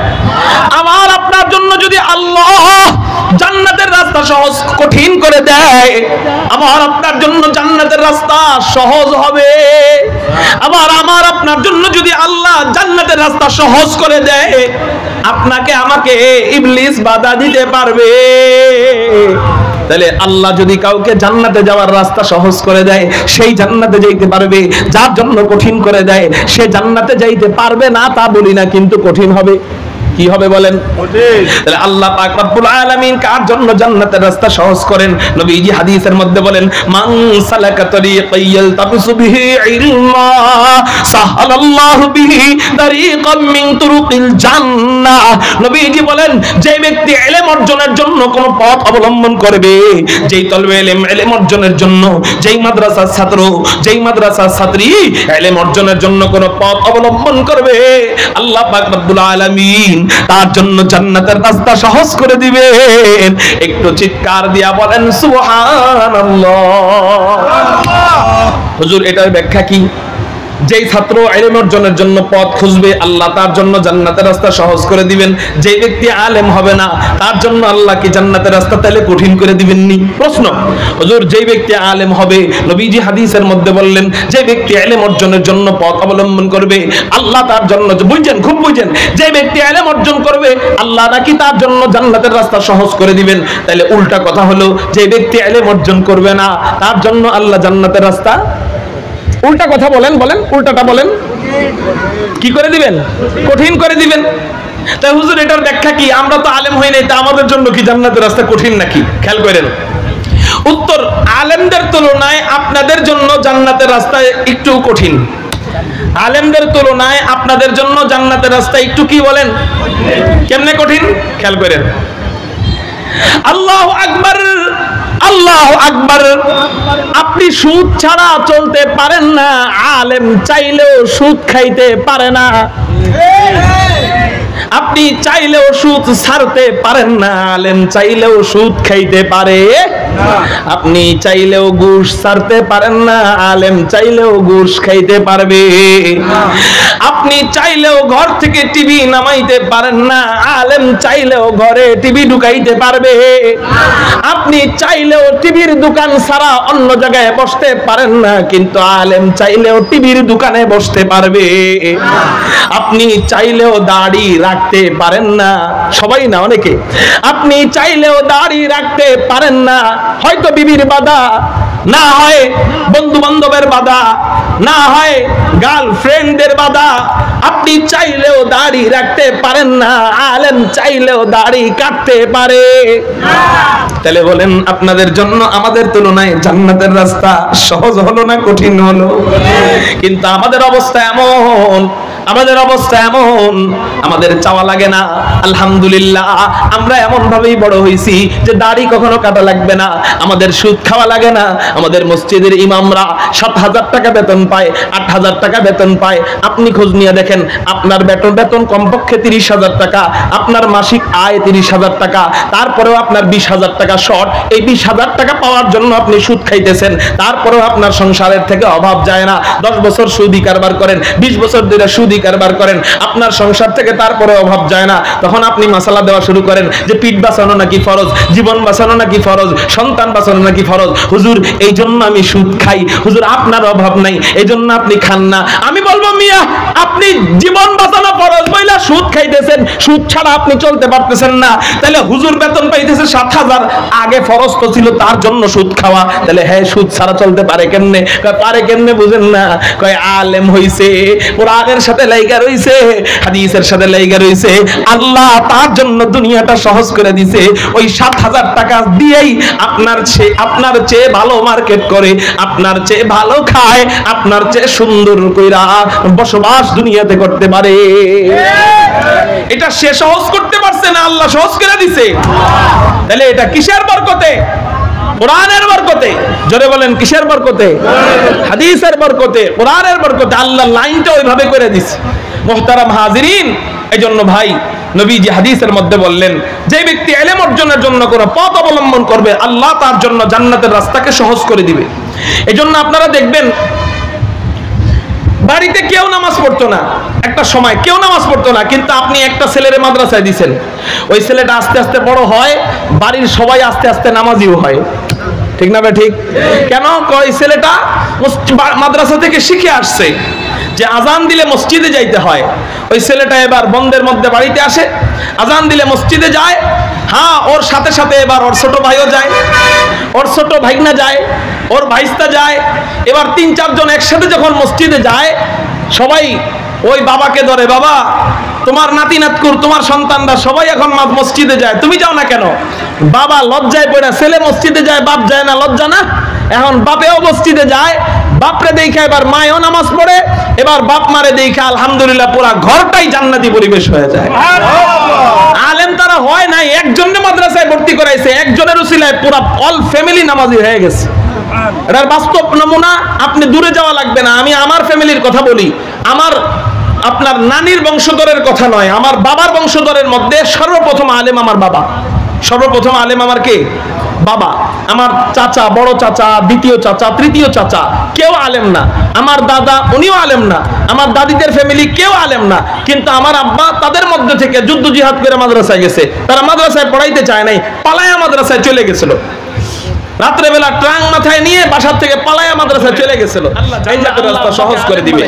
আমার আপনার জন্য যদি আল্লাহ জান্নাতের রাস্তা সহজ কঠিন করে দেয়, আমার আপনার জন্য জান্নাতের রাস্তা সহজ হবে? আমার আপনার জন্য যদি আল্লাহ জান্নাতের রাস্তা সহজ করে দেয়, আপনাকে আমাকে ইবলিস বাধা দিতে পারবে? তাহলে আল্লাহ যদি কাউকে জান্নাতে যাওয়ার রাস্তা সহজ করে দেয়, সেই জান্নাতে যাইতে পারবে। যার জন্য কঠিন করে দেয়, সে জান্নাতে যাইতে পারবে না তা বলি না, কিন্তু কঠিন হবে। কি হবে বলেন? তাহলে আল্লাহ পাক রব্বুল আলামিন কার জন্য জান্নাতের রাস্তা সহজ করেন? নবীজি হাদিসের মধ্যে বলেন, মান সালাকা তরিকান ইয়ালতামিসু বিহি ইলমা সাহালাল্লাহু বিহি তরিকাম মিন তুরুকিল জান্নাহ। নবীজি বলেন, যে ব্যক্তি ইলম অর্জনের জন্য কোন পথ অবলম্বন করবে, যেই তলবে ইলম অর্জনের জন্য, যেই মাদ্রাসার ছাত্র, যেই মাদ্রাসার ছাত্রী ইলম অর্জনের জন্য কোন পথ অবলম্বন করবে, আল্লাহ পাক রব্বুল আলামিন তার জন্য জান্নাতের রাস্তা সহজ করে দিবেন। একটু চিৎকার দিয়া বলেন সুবহানাল্লাহ। হুজুর, এটার ব্যাখ্যা কি? যেই ছাত্র ইলম অর্জনের জন্য পথ খুঁজবে, আল্লাহ তার জন্য জান্নাতের রাস্তা সহজ করে দিবেন। যে ব্যক্তি আলেম হবে না, তার জন্য আল্লাহ কি জান্নাতের রাস্তা তাহলে কঠিন করে দিবেননি? প্রশ্ন, হুজুর, যেই ব্যক্তি আলেম হবে, নবীজি হাদিসের মধ্যে বললেন, যে ব্যক্তি ইলম অর্জনের জন্য পথ অবলম্বন করবে, আল্লাহ তার জন্য, বুঝছেন, খুব বুঝছেন, যে ব্যক্তি ইলম অর্জন করবে, আল্লাহ নাকি তার জন্য জান্নাতের রাস্তা সহজ করে দিবেন। তাহলে উল্টা কথা হলো, যে ব্যক্তি ইলম অর্জন করবে না, তার জন্য আল্লাহ জান্নাতের রাস্তা, উল্টা কথা বলেন, বলেন উল্টাটা বলেন, কি করে দিবেন? কঠিন করে দিবেন। তাই হুজুর, এটার ব্যাখ্যা কি? আমরা তো আলেম হই নাই, তা আমাদের জন্য কি জান্নাতের রাস্তা কঠিন নাকি? খেয়াল করেন উত্তর, আলেমদের তুলনায় আপনাদের জন্য জান্নাতের রাস্তা একটু কঠিন। আলেমদের তুলনায় আপনাদের জন্য জান্নাতের রাস্তা একটু কি বলেন? কেমনে কঠিন? খেয়াল করেন। আল্লাহু আকবার। আল্লাহু আকবার। আপনি সুদ ছাড়া চলতে পারেন না, আলেম চাইলেও সুদ খাইতে পারে না। আপনি চাইলেও সুদ ছাড়তে পারেন না, আলেম চাইলেও সুদ খাইতে পারে। আপনি চাইলেও ঘুষ ছাড়তে পারেন না, আলেম চাইলেও ঘুষ খাইতে পারবে। আপনি চাইলেও ঘর থেকে টিভি নামাইতে পারেন না, আলেম চাইলেও ঘরে টিভি ঢুকাইতে পারবে। আপনি চাইলেও টিভির দোকান ছাড়া অন্য জায়গায় বসতে পারেন না, কিন্তু আলেম চাইলেও টিভির দোকানে বসতে পারবে। আপনি চাইলেও দাড়ি রাখতে পারেন না, সবাই না, অনেকে। আপনি চাইলেও দাড়ি রাখতে পারেন না, হয়তো বিবির বাধা, না হয় বন্ধু বান্ধবের বাধা, না হয় গার্লফ্রেন্ডের বাধা। আপনি চাইলেও দাড়ি রাখতে পারেন না, আলেম চাইলেও দাড়ি কাটতে পারে। তাহলে বলেন, আপনাদের জন্য আমাদের তুলনায় জান্নাতের রাস্তা সহজ হলো না কঠিন হলো? কিন্তু আমাদের অবস্থা এমন, আমাদের অবস্থা এমন, আমাদের চাওয়া লাগে না। আলহামদুলিল্লাহ, আমরা এমন ভাবেই বড় হইছি যে দাড়ি কখনো কাটা লাগবে না, আমাদের সুদ খাওয়া লাগে না। আমাদের মসজিদের ইমামরা 7,000 টাকা বেতন পায়, 8,000 টাকা বেতন পায়। আপনি খোঁজ নিয়ে দেখেন, আপনার বেতন কমপক্ষে 30,000 টাকা, আপনার মাসিক আয় 30,000 টাকা, তারপরেও আপনার 20,000 টাকা শর্ট। এই 20,000 টাকা পাওয়ার জন্য আপনি সুদ খাইতেছেন, তারপরেও আপনার সংসারের থেকে অভাব যায় না। 10 বছর সুদি কারবার করেন, 20 বছর ধরে সুদি কারবার করেন, আপনার সংসার থেকে তারপরে অভাব যায় না। তখন আপনি মাসালা দেওয়া শুরু করেন যে পিঠ বাঁচানো নাকি ফরজ, জীবন বাঁচানো নাকি ফরজ, সন্তান বাঁচানো নাকি ফরজ। হুজুর এই জন্য আমি সুদ খাই। হুজুর আপনার অভাব নাই, এই জন্য আপনি খান না। আমি বলবো, মিয়া আপনি জীবন বাঁচানো ফরজ বইলা সুদ খাইতেছেন, সুদ ছাড়া আপনি চলতে পারতেছেন না। তাহলে হুজুর বেতন পাইতেছে 7,000, আগে ফরজ তো ছিল তার জন্য সুদ খাওয়া। তাহলে হ্যাঁ, সুদ ছাড়া চলতে পারে কেমনে? পারে কেমনে বুঝেন না? কয় আলেম হইছে, কোরআনের সাথে লাইগা রইছে, হাদিসের সাথে লাইগা রইছে, আল্লাহ তার জন্য দুনিয়াটা সহজ করে দিছে। ওই 7,000 টাকা দিয়েই আপনার চেয়ে ভালো মার্কেট করে, আপনার চেয়ে ভালো খায়, আপনার চেয়ে সুন্দর কইরা বসবাস দুনিয়াতে করতে পারে। এটা সে সহজ করতে পারছে না, আল্লাহ সহজ করে দিছে। তাহলে এটা কিসের বরকতে? কোরআনের বরকতে। জোরে বলেন, কিসের বরকতে? হাদিসের বরকতে, কোরআনের বরকতে। আল্লাহ লাইনটা ওইভাবে করে দিছে। মুহতারাম হাজিরিন, এইজন্য ভাই নবীজি হাদিসের মধ্যে বললেন, যে ব্যক্তি ইলম অর্জনের জন্য কোনো পথ অবলম্বন করবে, আল্লাহ তার জন্য জান্নাতের রাস্তাকে সহজ করে দিবে। এইজন্য আপনারা দেখবেন, বাড়িতে কেউ নামাজ পড়তো না, একটা সময় কেউ নামাজ পড়তো না, কিন্তু আপনি একটা ছেলের মাদ্রাসায় দিয়েছেন, ওই ছেলেটা আস্তে আস্তে বড় হয়, বাড়ির সবাই আস্তে আস্তে নামাজিও হয়। ঠিক না ভাই? ঠিক। কেন? ওই ছেলেটা মাদ্রাসা থেকে শিখে আসছে যে আজান দিলে মসজিদে যাইতে হয়। ওই ছেলেটা এবার বন্ধের মধ্যে বাড়িতে আসে, আজান দিলে মসজিদে যায়। হ্যাঁ, ওর সাথে সাথে এবার ওর ছোট ভাইও যায়, ওর ছোট ভাইগনা যায়, ওর ভাইস্তা যায়। এবার 3-4 জন একসাথে যখন মসজিদে যায়, সবাই ওই বাবাকে ধরে, বাবা তোমার নাতি নাতকুর, তোমার সন্তানরা সবাই এখন মসজিদে যায়, তুমি যাও না কেন? বাবা লজ্জায় পড়ে, ছেলে মসজিদে যায়, বাপ যায় না, লজ্জা না? এখন বাপেও মসজিদে যায়, বাপরে দেখে এবার মায়েও নামাজ পড়ে, এবার বাপ মারে দেখে আলহামদুলিল্লাহ পুরা ঘরটাই জান্নাতি পরিবেশ হয়ে যায়। আলেম তারা হয় নাই, একজনের মাদ্রাসায় ভর্তি করাইছে, একজনের উসিলায় পুরা অল ফ্যামিলি নামাজি হয়ে গেছে। এটার বাস্তব নমুনা, আপনি দূরে যাওয়া লাগবে না। আমি আমার ফ্যামিলির কথা বলি, আমার আপনার নানির বংশধরের কথা নয়, আমার বাবার বংশধরের মধ্যে সর্বপ্রথম আলেম আমার বাবা। সর্বপ্রথম আলেম আমার কে? বাবা। আমার চাচা, বড় চাচা, দ্বিতীয় চাচা, তৃতীয় চাচা কেউ আলেম না। আমার দাদা, উনিও আলেম না। আমার দাদিদের ফ্যামিলি কেউ আলেম না। কিন্তু আমার আব্বা তাদের মধ্যে থেকে যুদ্ধ জিহাদ করে মাদ্রাসায় গেছে। তারা মাদ্রাসায় পড়াইতে চায় নাই, পালায়া মাদ্রাসায় চলে গেছিল। রাত্রেবেলা ট্রাং মাথায় নিয়ে বাসার থেকে পালায়া মাদ্রাসায় চলে গেছিল। আল্লাহ জান্নাতের রাস্তা সহজ করে দিবে।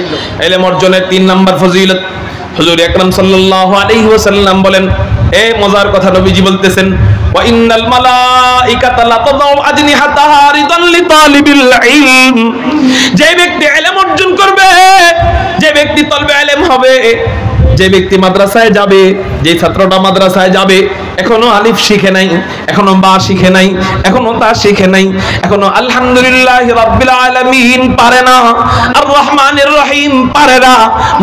ইলম অর্জনের 3 নাম্বার ফজিলত হুজুর আকরাম সাল্লাল্লাহু আলাইহি ওয়াসাল্লাম বলেন, এই মজার কথা নবীজি বলতেছেন, ওয়া ইন্নাল মালাইকাতা লাতাদাউ আজনিহাতাহা রিদান লিতালিবিল ইলম। যে ব্যক্তি ইলম অর্জন করবে, যে ব্যক্তি তলবে ইলম হবে, যে ব্যক্তি মাদ্রাসায় যাবে, যে ছাত্রটা মাদ্রাসায় যাবে, এখনো আলিফ শিখে নাই, এখনো বা শিখে নাই, এখনো তা শিখে নাই, এখনো আলহামদুলিল্লাহ রাব্বিল আলামিন পারে না, আর রহমানির রহিম পারে না,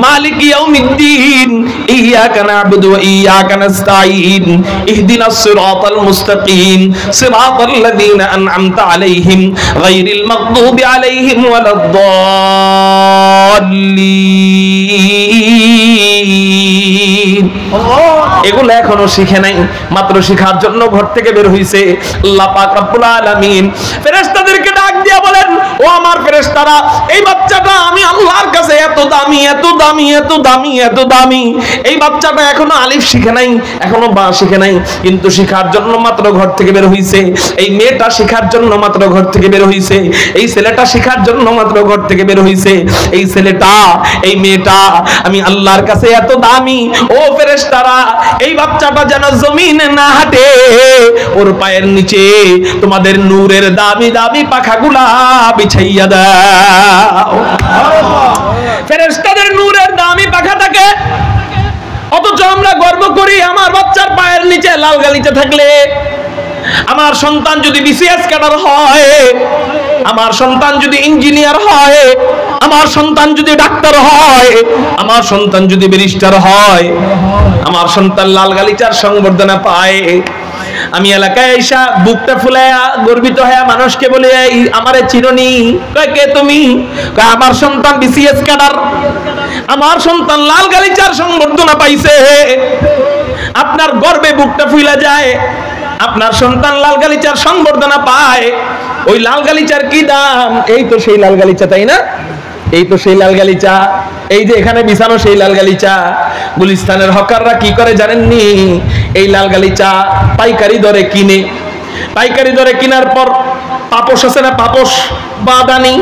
মালিক ইয়াউমিদ্দিন ইয়াকা না'বুদু ওয়া ইয়াকা নাস্তাঈন ইহদিনাস সিরাতাল মুস্তাকিম সিরাতাল্লাযীনা আন'আমতা আলাইহিম গায়রিল মাগদুবি আলাইহিম ওয়ালাদ-দাল্লিন। এগুলো এখনো শিখে নাই, মাত্র শিখার জন্য ঘর থেকে বের হইছে। আল্লাহ পাক রব্বুল আলামিন ফেরেশতাদেরকে ডাক দিয়া বলেন, ও আমার ফেরেশতারা, এই বাচ্চাটা আমি আল্লাহর কাছে এত দামি, এত দামি, এত দামি, এত দামি। এই বাচ্চাটা এখনো আলিফ শিখে নাই, এখনো বা শিখে নাই, কিন্তু শিখার জন্য মাত্র ঘর থেকে বের হইছে। এই মেয়েটা শিখার জন্য মাত্র ঘর থেকে বের হইছে। এই ছেলেটা শিখার জন্য মাত্র ঘর থেকে বের হইছে। এই ছেলেটা, এই মেয়েটা আমি আল্লাহর কাছে এত দামি। ও ফেরেশতারা, এই বাচ্চাটা যেন জমিনে না হাঁটে, ওর পায়ের নিচে তোমাদের নূরের দামি দামি পাখাগুলা বিছাইয়া দাও। ফেরেশতাদের নূরের দামি পাখা থাকে, অথচ আমরা গর্ব করি আমার বাচ্চার পায়ের নিচে লাল গালিচা থাকলে। আমার সন্তান যদি বিসিএস ক্যাডার হয়, আমার সন্তান যদি ইঞ্জিনিয়ার হয়, আমার সন্তান যদি ডাক্তার হয়, আমার সন্তান যদি ব্যারিস্টার হয়, আমার সন্তান লাল গালিচার সংবর্ধনা পায়, আমি এলাকায় এসা বুকটা ফুলায়া গর্বিত হয়ে মানুষকে বলে, এই আমারে চিনোনি? কয় কে তুমি? কয় আমার সন্তান বিসিএস ক্যাডার, আমার সন্তান লাল গালিচার সংবর্ধনা পাইছে। আপনার গর্বে বুকটা ফুলা যায়, আপনার সন্তান লাল গালিচার সংবর্ধনা পায়। ওই লাল গালিচার কি দাম? এই তো সেই লাল গালিচা, তাই না? এই তো সেই লাল গালিচা, এই যে এখানে বিছানো সেই লাল গালিচা। গুলিস্তানের হকাররা কি করে জানেননি? এই লাল গালিচা পাইকারি দরে কিনে, পাইকারি দরে কেনার পর পাপোশ আছে না, পাপোশ বা দানি,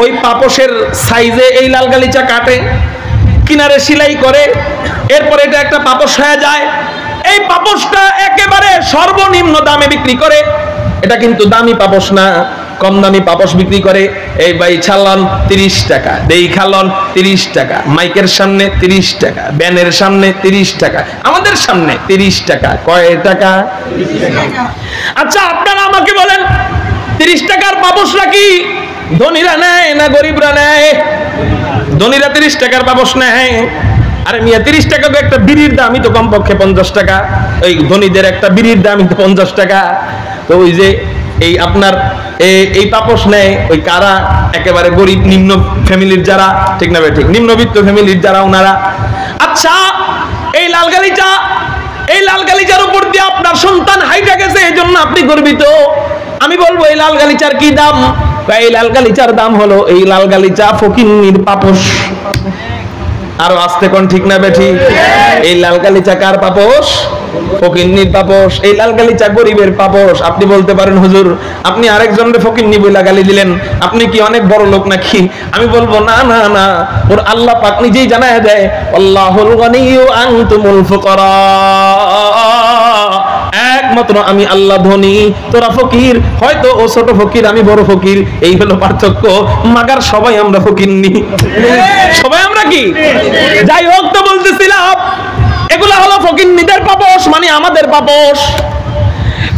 ওই পাপোশের সাইজে এই লাল গালিচা কাটে, কিনারে সেলাই করে, এরপর এটা একটা পাপোশ হয়ে যায়। এই পাপোশটা একেবারে সর্বনিম্ন দামে বিক্রি করে। এটা কিন্তু দামি পাপোশ না, কম দামি পাপোশ বিক্রি করে। এই ভাই ছাড়লাম 30 টাকা, দেই খালন 30 টাকা, মাইকের সামনে 30 টাকা, ব্যানের সামনে 30 টাকা, আমাদের সামনে 30 টাকা। কয় টাকা? আচ্ছা আপনারা আমাকে বলেন, 30 টাকার পাপোশটা কি ধনীরা নেয় না গরিবরা নেয়? ধনীরা 30 টাকার পাপোশ নেয়। আরে মিয়া, 30 টাকা একটা বিড়ির দামই তো কমপক্ষে 50 টাকা। ওই ধনীদের একটা বিড়ির দামই তো 50 টাকা। তো ওই যে এই আপনার এই পাপোশ নেয় ওই কারা? একেবারে গরিব নিম্ন ফ্যামিলির যারা, ঠিক না ভাই ঠিক, নিম্নবিত্ত ফ্যামিলির যারা, ওনারা। আচ্ছা এই লাল গালিচা, এই লাল গালিচার উপর দিয়ে আপনার সন্তান হাইটা গেছে, এই জন্য আপনি গর্বিত। আমি বলবো এই লাল গালিচার কি দাম? এই লাল গালিচার দাম হলো, এই লাল গালিচা ফকিন্নির পাপোশ। আরো আস্তে কোন, ঠিক না বেঠি? এই লাল গালিচা কার পাপোশ? ফকিন্নির পাপোশ। এই লাল গালিচা গরিবের পাপোশ। আপনি বলতে পারেন, হুজুর আপনি আরেকজনের ফকিন্নি বইলা গালি দিলেন, আপনি কি অনেক বড় লোক নাকি? আমি বলবো না না না, ওর আল্লাহ পাক নিজেই জানায় দেয়, আল্লাহুল গনিয়্যু আনতুমুল ফুকারা, একমাত্র আমি আল্লাহ ধনী, তোরা ফকির। হয়তো ও ছোট ফকির, আমি বড় ফকির, এই হলো পার্থক্য। মাগার সবাই আমরা ফকিন্নি, সবাই আমরা কি? যাই হোক, তো বলতেছিলাম এগুলা হলো ফকিন্নিদের পাপোশ, মানে আমাদের পাপোশ।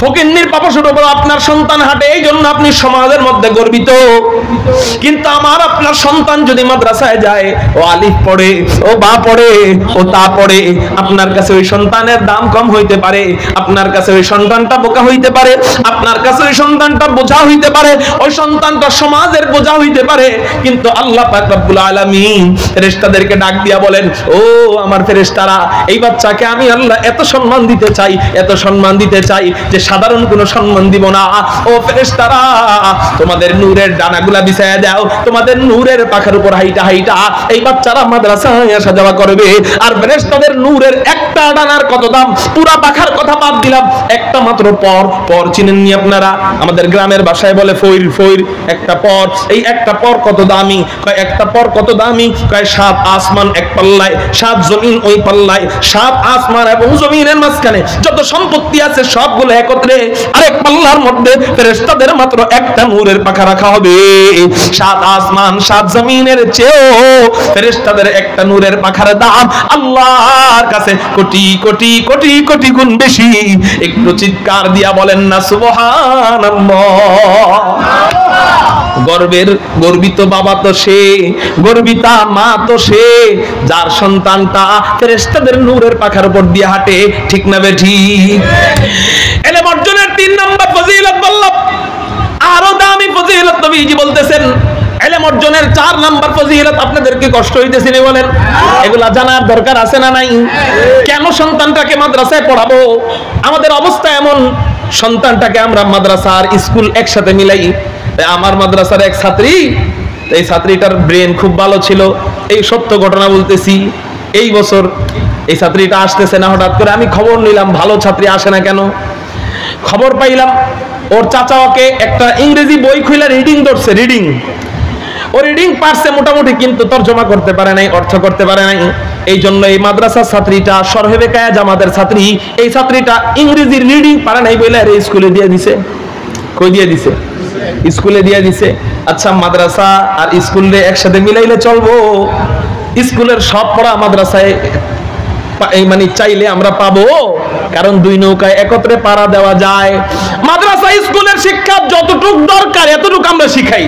ফকিন্নির পাপোশের উপর আপনার সন্তান হাঁটে, এই জন্য আপনি সমাজের মধ্যে গর্বিত। কিন্তু আমার আপনার সন্তান যদি মাদ্রাসায় যায়, ও আলিফ পড়ে, ও বা পড়ে, ও তা পড়ে, আপনার কাছে ওই সন্তানের দাম কম হইতে পারে, আপনার কাছে ওই সন্তানটা বোকা হইতে পারে, আপনার কাছে ওই সন্তানটা বোঝা হইতে পারে, ওই সন্তানটা সমাজের বোঝা হইতে পারে। কিন্তু আল্লাহ পাক রব্বুল আলামিন ফেরেশতাদেরকে ডাক দিয়া বলেন, ও আমার ফেরেশতারা, এই বাচ্চাকে আমি আল্লাহ এত সম্মান দিতে চাই, এত সম্মান দিতে চাই যে সাধারণ কোনো সম্মান দিব না। ও ফেরেশতারা, তোমাদের নূরের ডানাগুলা বিছায়া দাও, তোমাদের নূরের পাখার উপর হাইটা হাইটা এই বাচ্চারা মাদ্রাসায় আসা যাওয়া করবে। আর ফেরেশতাদের নূরের একটা ডানার কত দাম? পুরা পাখার কথা বাদ দিলাম, একটা মাত্র পর। পর চিনেননি আপনারা? আমাদের গ্রামের ভাষায় বলে ফইর, ফইর একটা পর। এই একটা পর কত দামি? কয় একটা পর কত দামি? কয় 7 আসমান এক পাল্লায়, 7 জমিন ওই পাল্লায়, 7 আসমান এবং জমিনের মাঝখানে যত সম্পত্তি আছে সবগুলো এক একত্রে, আরেক পাল্লার মধ্যে ফেরেশতাদের মাত্র একটা নূরের পাখা রাখা হবে। সাত আসমান সাত জমিনের চেয়েও ফেরেশতাদের একটা নূরের পাখার দাম আল্লাহর কাছে কোটি কোটি কোটি কোটি গুণ বেশি। একটু চিৎকার দিয়া বলেন না সুবহানাল্লাহ। গর্বিত বাবা তো সে, গর্বিতা মা তো সে, যার সন্তানটা ফেরেশতাদের নূরের পাখার উপর দিয়ে হাঁটে। ঠিক না বেঠিক? ইলম অর্জনের 3 নাম্বার ফজিলত বললাম, আরো দামি ফজিলত নবীজি বলতেছেন। ইলম অর্জনের 4 নাম্বার ফজিলত আপনাদেরকে কষ্ট হইতেছে না বলেন? এগুলা জানার দরকার আছে না নাই? কেন সন্তানটাকে মাদ্রাসায় পড়াবো? আমাদের অবস্থা এমন, সন্তানটাকে আমরা মাদ্রাসা আর স্কুল একসাথে মিলাই। আমার মাদ্রাসার এক ছাত্রী, এই ছাত্রীটার ব্রেন খুব ভালো ছিল। এই সত্য ঘটনা বলতেছি। এই বছর এই ছাত্রীটা আসতেছে না, হঠাৎ করে আমি খবর নিলাম ভালো ছাত্রী আসে না কেন। খবর পাইলাম ওর চাচা ওকে একটা ইংরেজি বই খুলে রিডিং ধরছে। ও রিডিং পারছে মোটামুটি, কিন্তু তর্জমা করতে পারে নাই, অর্থ করতে পারে নাই। এই জন্য এই মাদ্রাসার ছাত্রীটা সরহেবে কায়া জামাতের ছাত্রী, এই ছাত্রীটা ইংরেজি রিডিং পারে নাই বলে স্কুলে দিয়ে দিছে। কই দিয়ে দিছে? স্কুলে দিয়ে দিছে। আচ্ছা, মাদ্রাসা আর স্কুলে একসাথে মিলাইলে চলবো? স্কুলের সব পড়া মাদ্রাসায় মানে চাইলে আমরা পাবো? কারণ 2 নৌকায় একত্রে পাড়া দেওয়া যায়। মাদ্রাসা স্কুলের শিক্ষা যতটুক দরকার এতটুকু আমরা শিখাই।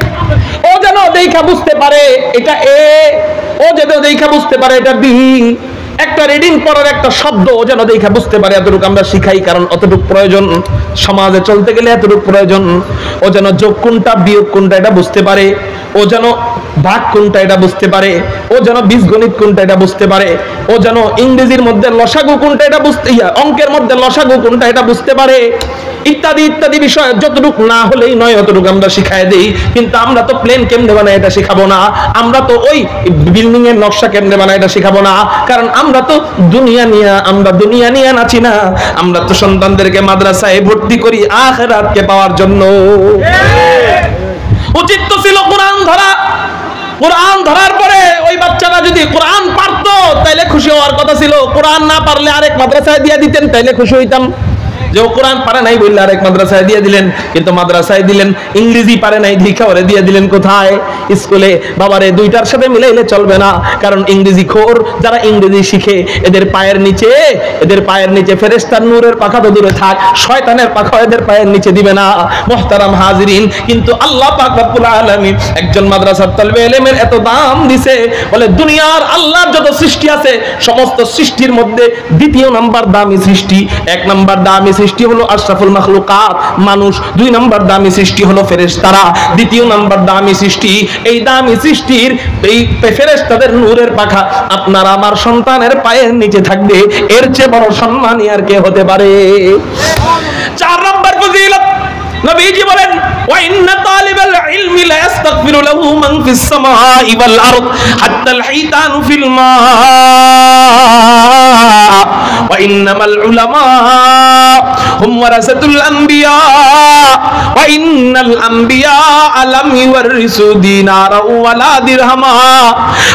ও যেন দেখা বুঝতে পারে এটা এ, ও যেন দেখা বুঝতে পারে এটা বি। একটা রিডিং পড়ার একটা শব্দ ও যেন দেখা বুঝতে পারে, এতটুকু আমরা শিখাই। কারণ অতটুকু প্রয়োজন, সমাজে চলতে গেলে এতটুকু প্রয়োজন। ও যেন যোগ কোনটা বিয়োগ কোনটা এটা বুঝতে পারে, ও যেন ভাগ কোনটা এটা বুঝতে পারে, ও যেন বীজগণিত কোনটা এটা বুঝতে পারে, ও যেন ইংরেজির মধ্যে লসাগু কোনটা এটা বুঝতে, অঙ্কের মধ্যে লসাগু কোনটা এটা বুঝতে পারে, ইত্যাদি ইত্যাদি বিষয় যতটুকু না হলেই নয় অতটুকু আমরা শিখাই দেই। কিন্তু আমরা তো প্লেন কেমনে বানাই এটা শিখাবো না, আমরা তো ওই বিল্ডিং এর নকশা কেমনে বানাই এটা শিখাবো না। কারণ আমরা তো দুনিয়া নিয়ে নাচি না। আমরা তো সন্তানদেরকে মাদ্রাসায় ভর্তি করি আখিরাতকে পাওয়ার জন্য। উচিত তো ছিল কোরআন ধরা। কোরআন ধরার পরে ওই বাচ্চাটা যদি কোরআন পারতো তাইলে খুশি হওয়ার কথা ছিল। কোরআন না পারলে আরেক মাদ্রাসায় দিয়ে দিতেন, তাইলে খুশি হইতাম। যে কোরআন পারে নাই বললে আরেক মাদ্রাসায় দিয়ে দিলেন, কিন্তু মাদ্রাসায় দিলেন ইংরেজি পারে নাই দীক্ষা ওরে দিয়ে দিলেন কোথায়? স্কুলে। বাবারে, দুইটার সাথে মিলাইলে চলবে না। কারণ ইংরেজি খোর যারা ইংরেজি শিখে এদের পায়ের নিচে ফেরেশতার নূরের পাখা তো দূরে থাক, শয়তানের পাখা এদের পায়ের নিচে দিবে না। মুহতারাম হাজিরিন, কিন্তু আল্লাহ পাক রব্বুল আলামিন একজন মাদ্রাসার তালবে ইলমের এত দাম দিছে, বলে দুনিয়ার আল্লাহর যত সৃষ্টি আছে সমস্ত সৃষ্টির মধ্যে 2 নাম্বার দামি সৃষ্টি, 1 নাম্বার দামি সৃষ্টি হলো আশরাফুল মাখলুকাত মানুষ, 2 নাম্বার দামি সৃষ্টি হলো ফেরেশতারা, 2 নাম্বার দামি সৃষ্টি এই দামি সৃষ্টির এই ফেরেশতাদের নূরের পাখা আপনার আমার সন্তানের পায়ের নিচে থাকবে। এর চেয়ে বড় সম্মানী আর কে হতে পারে? 4 নাম্বার ফজিলত নবীজি বলেন, ওয়া ইন্না তালিবাল ইলমি লা ইস্তাগফিরু লাহু মান ফিস সামাই ওয়াল আরদ হাত্তা আল হাইতানু ফিল মা ওয়া ইন্নামাল উলামা হুম ওয়ারাসাতুল আমবিয়া ওয়া ইন্নাল আমবিয়া লাম ইওয়ারিসু দিনারা ওয়ালা দিরহামা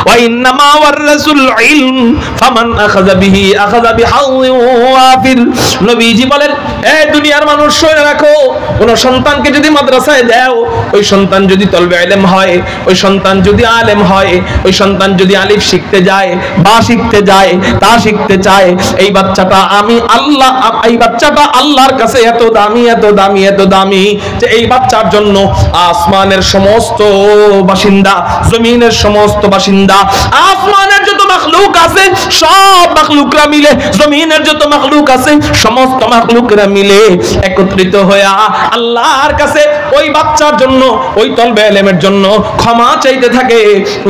ওয়া ইন্নামা ওয়ারাসুল ইলম ফামান আখাযা বিহি আখাযা বিহাযিন ওয়াফির। নবীজি বলেন, এ দুনিয়ার মানুষ শুনে রাখো, কোন সন্তানকে যদি মাদ্রাসায় দাও, ওই সন্তান যদি তলবে ইলম হয়, ওই সন্তান যদি আলেম হয়, ওই সন্তান যদি আলিফ শিখতে যায়, বা শিখতে যায়, তা শিখতে চায়, এই বাচ্চাটা এই বাচ্চাটা আল্লাহর কাছে এত দামি এত দামি এত দামি যে এই বাচ্চার জন্য আসমানের সমস্ত বাসিন্দা, জমিনের সমস্ত বাসিন্দা, আসমানের যত মাখলুক আছে সব মাখলুকরা মিলে, জমিনের যত মাখলুক আছে সমস্ত মাখলুকরা মিলে একত্রিত হয়ে আল্লাহর কাছে ওই বাচ্চার জন্য, ওই তলবে ইলমের জন্য ক্ষমা চাইতে থাকে।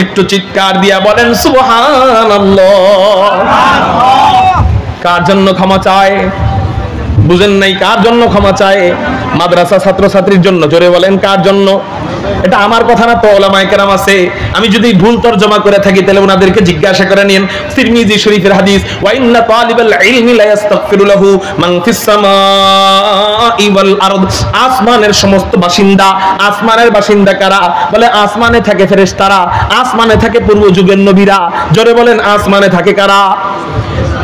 একটু চিৎকার দিয়া বলেন সুবহানাল্লাহ। কার জন্য ক্ষমা চায়? বুঝেন নাই? কার জন্য ক্ষমা চায়? মাদ্রাসা ছাত্রছাত্রীর জন্য। জোরে বলেন, কার জন্য? এটা আমার কথা না, তো উলামায়ে কেরাম আছে। আমি যদি ভুল তরজমা করে থাকি তাহলে ওনাদেরকে জিজ্ঞাসা করে নিন। তিরমিজি শরীফের হাদিস, ওয়া ইন্না তালিবাল ইলমি লা ইস্তাগফিরু লাহু মান ফিস সামাই ওয়াল আরদ। আসমানের সমস্ত বাসিন্দা, আসমানের বাসিন্দা কারা? বলে আসমানে থাকে ফেরেশতারা, আসমানে থাকে পূর্ব যুগের নবীরা। জোরে বলেন, আসমানে থাকে কারা?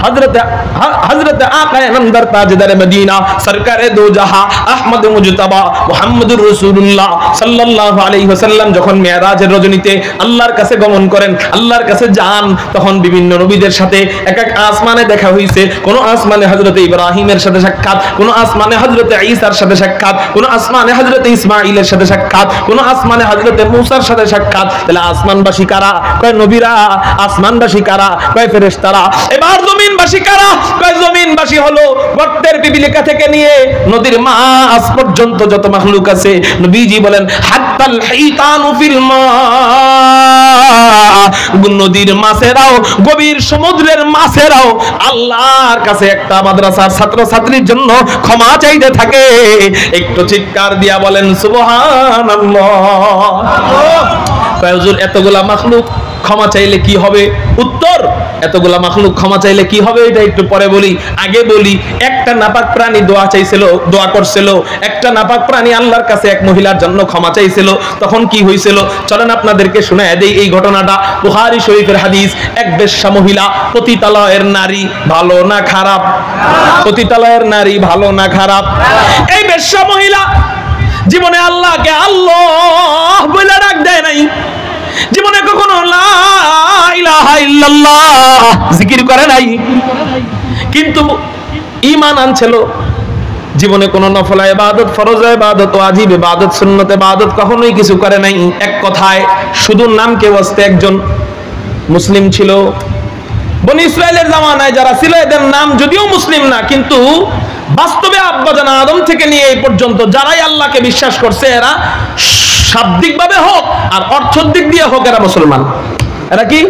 হযরত আকা নামদার তাজদার মদিনা সরকারে দো জাহাঁ আহমদ মুজতবা মুহাম্মদুর রাসূলুল্লাহ সাল্লাল্লাহু আলাইহি ওয়াসাল্লাম যখন মিরাজের রজনীতে আল্লাহর কাছে গমন করেন, আল্লাহর কাছে যান, তখন বিভিন্ন নবীদের সাথে এক এক আসমানে দেখা হইছে। কোন আসমানে হযরত ইব্রাহিমের সাথে সাক্ষাৎ, কোন আসমানে হযরত ঈসার সাথে সাক্ষাৎ, কোন আসমানে হযরত ইসমাঈলের সাথে সাক্ষাৎ, কোন আসমানে হযরত মূসার সাথে সাক্ষাৎ। তাহলে আসমানবাসী কারা? কয় নবীরা। আসমানবাসী কারা? কয় ফেরেশতারা। এবার জমিনবাসী কারা? কয় জমিনবাসী হলো গর্তের পিপিলিকা থেকে নিয়ে নদীর মাছ পর্যন্ত যত মাখলুক আছে। নবীজি বলেন হাত্তাল হাইতানু ফিল মা, নদীর মাছেরাও, গভীর সমুদ্রের মাছেরাও আল্লাহর কাছে একটা মাদ্রাসার ছাত্র ছাত্রীর জন্য ক্ষমা চাইতে থাকে। একটু চিৎকার দিয়া বলেন সুবহানাল্লাহ। কয় হুজুর এতগুলা মাখলুক ক্ষমা চাইলে কি হবে? উত্তর, এতগুলা মাখলুক ক্ষমা চাইলে কি হবে এটা একটু পরে বলি। আগে বলি, একটা নাপাক প্রাণী দোয়া চাইছিল, দোয়া করছিল। একটা নাপাক প্রাণী আল্লাহর কাছে এক মহিলার জন্য ক্ষমা চাইছিল। তখন কি হয়েছিল চলেন আপনাদেরকে শোনায় দেই এই ঘটনাটা। বুখারী শরীফের হাদিস। এক বেশ্যা মহিলা, পতিতালয়ের নারী, ভালো না খারাপ? পতিতালয়ের নারী ভালো না খারাপ? এই বেশ্যা মহিলা জীবনে আল্লাহকে আল্লাহ বলে ডাক দেয় নাই, জীবনে কখনো লা ইলাহা ইল্লাল্লাহ জিকির করে নাই, কিন্তু ঈমান আনছিল। জীবনে কোনো নফল ইবাদত, ফরজ ইবাদত, ওয়াজিব ইবাদত, সুন্নত ইবাদত কখনোই কিছু করে নাই। এক কথায় শুধু নামকে ওয়াস্তে একজন মুসলিম ছিল। বনি ইসরাইলের জামানায় যারা ছিল এদের নাম যদিও মুসলিম না, কিন্তু বাস্তবে আব্বাজান আদম থেকে নিয়ে এই পর্যন্ত যারাই আল্লাহকে বিশ্বাস করছে এরা শাব্দিকভাবে হোক আর অর্থের দিক দিয়ে হোক এরা মুসলমান। এরা কি?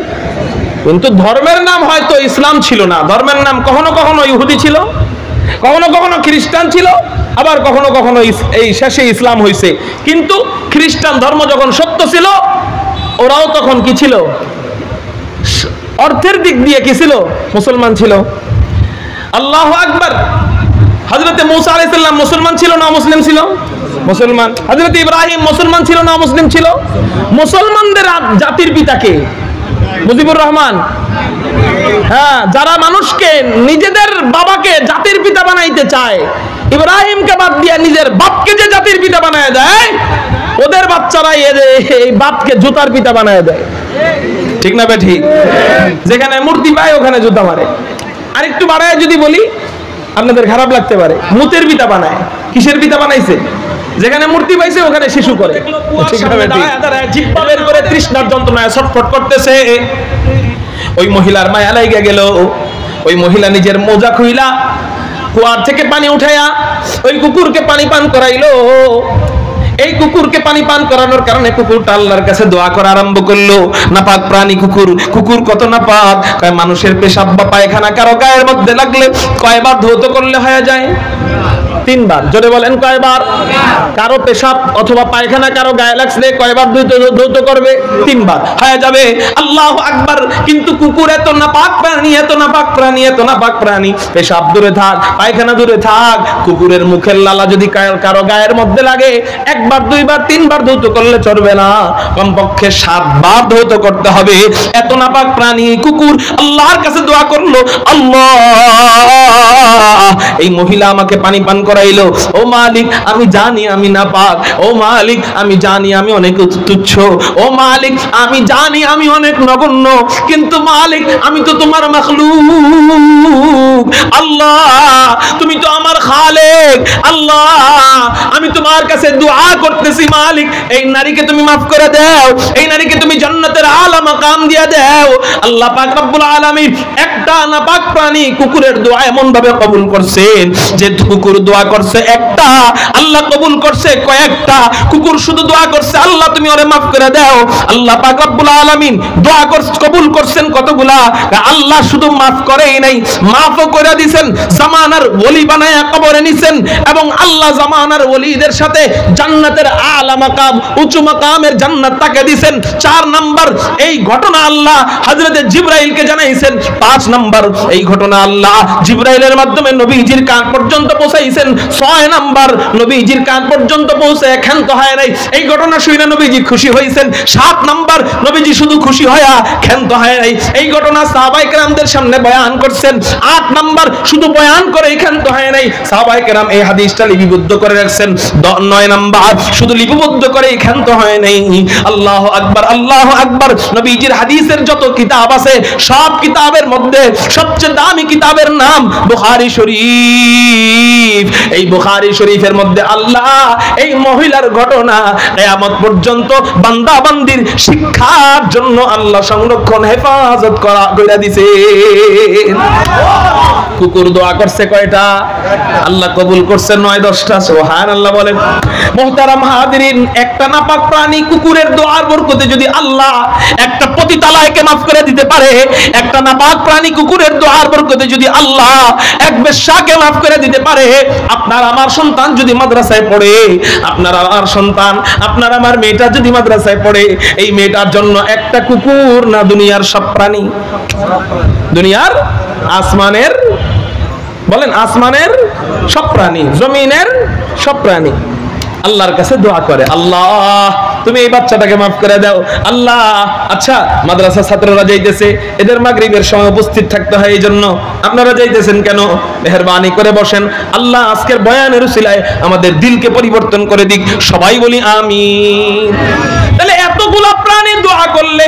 কিন্তু ধর্মের নাম হয়তো ইসলাম ছিল না, ধর্মের নাম কখনো কখনো ইহুদি ছিল, কখনো কখনো খ্রিস্টান ছিল, আবার কখনো কখনো এই শেষে ইসলাম হয়েছে। কিন্তু খ্রিস্টান ধর্ম যখন সত্য ছিল ওরাও তখন কি ছিল? অর্থের দিক দিয়ে কি ছিল? মুসলমান ছিল। আল্লাহু আকবার। হযরত মুসা আলাইহিস সালাম মুসলমান ছিল না মুসলিম ছিল? মুসলমান। হযরত ইব্রাহিম মুসলমান ছিল না মুসলিম ছিল? মুসলমানদের জাতির পিতা কে? মুজিবুর রহমান। হ্যাঁ, যারা মানুষকে নিজেদের বাবাকে জাতির পিতা বানাইতে চায়, ইব্রাহিমকে বাদ দিয়ে নিজের বাপকে যে জাতির পিতা বানায় দেয়, ওদের বাচ্চারা এই বাপকে জুতার পিতা বানায় দেয়। ঠিক না বে ঠিক? যেখানে মূর্তি পায় ওখানে জুতা মারে। আর একটু বাড়ায় যদি বলি আপনাদের খারাপ লাগতে পারে, মুতের পিতা বানায়। কিসের পিতা বানাইছে? যেখানে মূর্তি পাইছে ওখানে শিশু করে। জিহ্বা বের করে তৃষ্ণার যন্ত্রণায় ছটফট করতেছে। ওই মহিলার মায়া লাগা গেল। ওই মহিলা নিজের মোজা খুইলা কুয়ার থেকে পানি উঠাইয়া ওই কুকুরকে পানি পান করাইলো। এই কুকুরকে পানি পান করানোর কারণে কুকুরটা আল্লাহর কাছে দোয়া করা আরম্ভ করলো। নাপাক প্রাণী কুকুর। কুকুর কত নাপাক! কয় মানুষের পেশাব বা পায়খানা কারো গায়ের মধ্যে লাগলে কয়বার ধৌত করলে হয়ে যায়? 3 বার। জোরে বলেন কয়বার? কারো পেশাব অথবা পায়খানা কারো গায়ে লাগলে কয়বার ধৌত করবে? 3 বার হয়ে যাবে। আল্লাহু আকবার। কিন্তু কুকুর এত নাপাক প্রাণী, এত নাপাক প্রাণী, এত নাপাক প্রাণী, পেশাব দূরে থাক, পায়খানা দূরে থাক, কুকুরের মুখের লালা যদি কারো গায়ের মধ্যে লাগে 1 বার 2 বার 3 বার ধৌত করলে চলবে না, কমপক্ষে 7 বার ধৌত করতে হবে। এত নাপাক প্রাণী কুকুর আল্লাহর কাছে দোয়া করলো, আল্লাহ এই মহিলা আমাকে পানি পান করাইলো। ও মালিক, আমি জানি আমি নাপাক। ও মালিক, আমি জানি আমি অনেক তুচ্ছ। ও মালিক, আমি জানি আমি অনেক নগণ্য, কিন্তু মালিক আমি তো তোমার মাখলুক। আল্লাহ তুমি তো আমার খালেক। আল্লাহ আমি তোমার কাছে দোয়া করতেছি, মালিক এই নারীকে তুমি মাফ করে দাও, এই নারীকে তুমি জান্নাতের আলা মাকাম দিয়ে দাও। আল্লাহ পাক রব্বুল আলামিন একটা নাপাক প্রাণী কুকুরের দোয়া এমন ভাবে কবুল করছেন যে কুকুর দোয়া করছে একটা, আল্লাহ কবুল করছে কয়েকটা। কুকুর শুধু দোয়া করছে আল্লাহ তুমি ওরে মাফ করে দাও, আল্লাহ পাক রব্বুল আলামিন দোয়া কবুল করছেন কতগুলা? আল্লাহ শুধু মাফ করেই নাই, মাফও করে দিবেন, জামানার ওলি বানায়া কবরে নিছেন, এবং আল্লাহ জামানার ওলিদের সাথে জান্নাতের আলা মাকাম, উঁচু মাকামের জান্নাত তাকে দিবেন। 4 নাম্বার এই ঘটনা আল্লাহ হযরত জিবরাইলকে জানাইছেন। 5 নাম্বার এই ঘটনা আল্লাহ জিবরাইলের মাধ্যমে নবীজির কান পর্যন্ত পৌঁছাইছেন। করছেন। 6 নাম্বার, নবীজির কান পর্যন্ত পৌঁছে ক্ষান্ত হয় নাই। এই ঘটনা শুনে নবীজি খুশি হয়েছেন। 7 নাম্বার, নবীজি শুধু খুশি হয়া ক্ষান্ত হয় নাই, এই ঘটনা সাহাবায়ে কেরামদের সামনে বয়ান করছেন। 8 নাম্বার, শুধু বয়ান করে ক্ষান্ত হয় নাই, সাহাবায়ে কেরাম এই হাদিসটা লিপিবদ্ধ করে রাখছেন। 9 নাম্বার, শুধু লিপিবদ্ধ করে ক্ষান্ত হয় নাই। আল্লাহু আকবার, আল্লাহু আকবার। নবীজির হাদিসের যত কিতাব আছে সব কিতাবের মধ্যে সবচেয়ে দামি কিতাবের নাম বুখারী শরীফ। এই বুখারী শরীফের মধ্যে আল্লাহ এই মহিলার ঘটনা কিয়ামত পর্যন্ত বান্দা বান্দির শিক্ষার জন্য আল্লাহ সংরক্ষণ হেফাজত কইরা দিয়েছে। কুকুর দোয়া করছে কয়টা? আল্লাহ কবুল করছে 9-10টা। সুবহানাল্লাহ বলেন। মুহতারাম হাজিরিন, একটা নাপাক প্রাণী কুকুরের দোয়ার বরকতে যদি আল্লাহ একটা পতিতালয়কে maaf করে দিতে পারে, একটা নাপাক প্রাণী কুকুরের দোয়ার বরকতে যদি আল্লাহ এক বেশ্যাকে maaf করে দিতে পারে, আপনার আমার সন্তান যদি মাদ্রাসায় পড়ে, আপনার আমার সন্তান, আপনার আমার মেয়েটা যদি মাদ্রাসায় পড়ে, এই মেয়েটার জন্য একটা কুকুর না দুনিয়ার সব প্রাণী, দুনিয়ার আসমানের, বলেন আসমানের সব প্রাণী, জমিনের সব প্রাণী আল্লাহর কাছে দোয়া করে, আল্লাহ তুমি এই বাচ্চাটাকে maaf করে দাও। আল্লাহ, আচ্ছা মাদ্রাসা ছাত্ররা যাইতেছে, এদের মাগরিবের সময় উপস্থিত থাকতে হয়, এই জন্য আপনারা যাইতেছেন কেন? মেহেরবানি করে বসেন, আল্লাহ আজকের বয়ানের উসিলায় আমাদের দিলকে পরিবর্তন করে দিক। সবাই বলি আমিন। তাহলে এতগুলো প্রাণীর দোয়া করলে,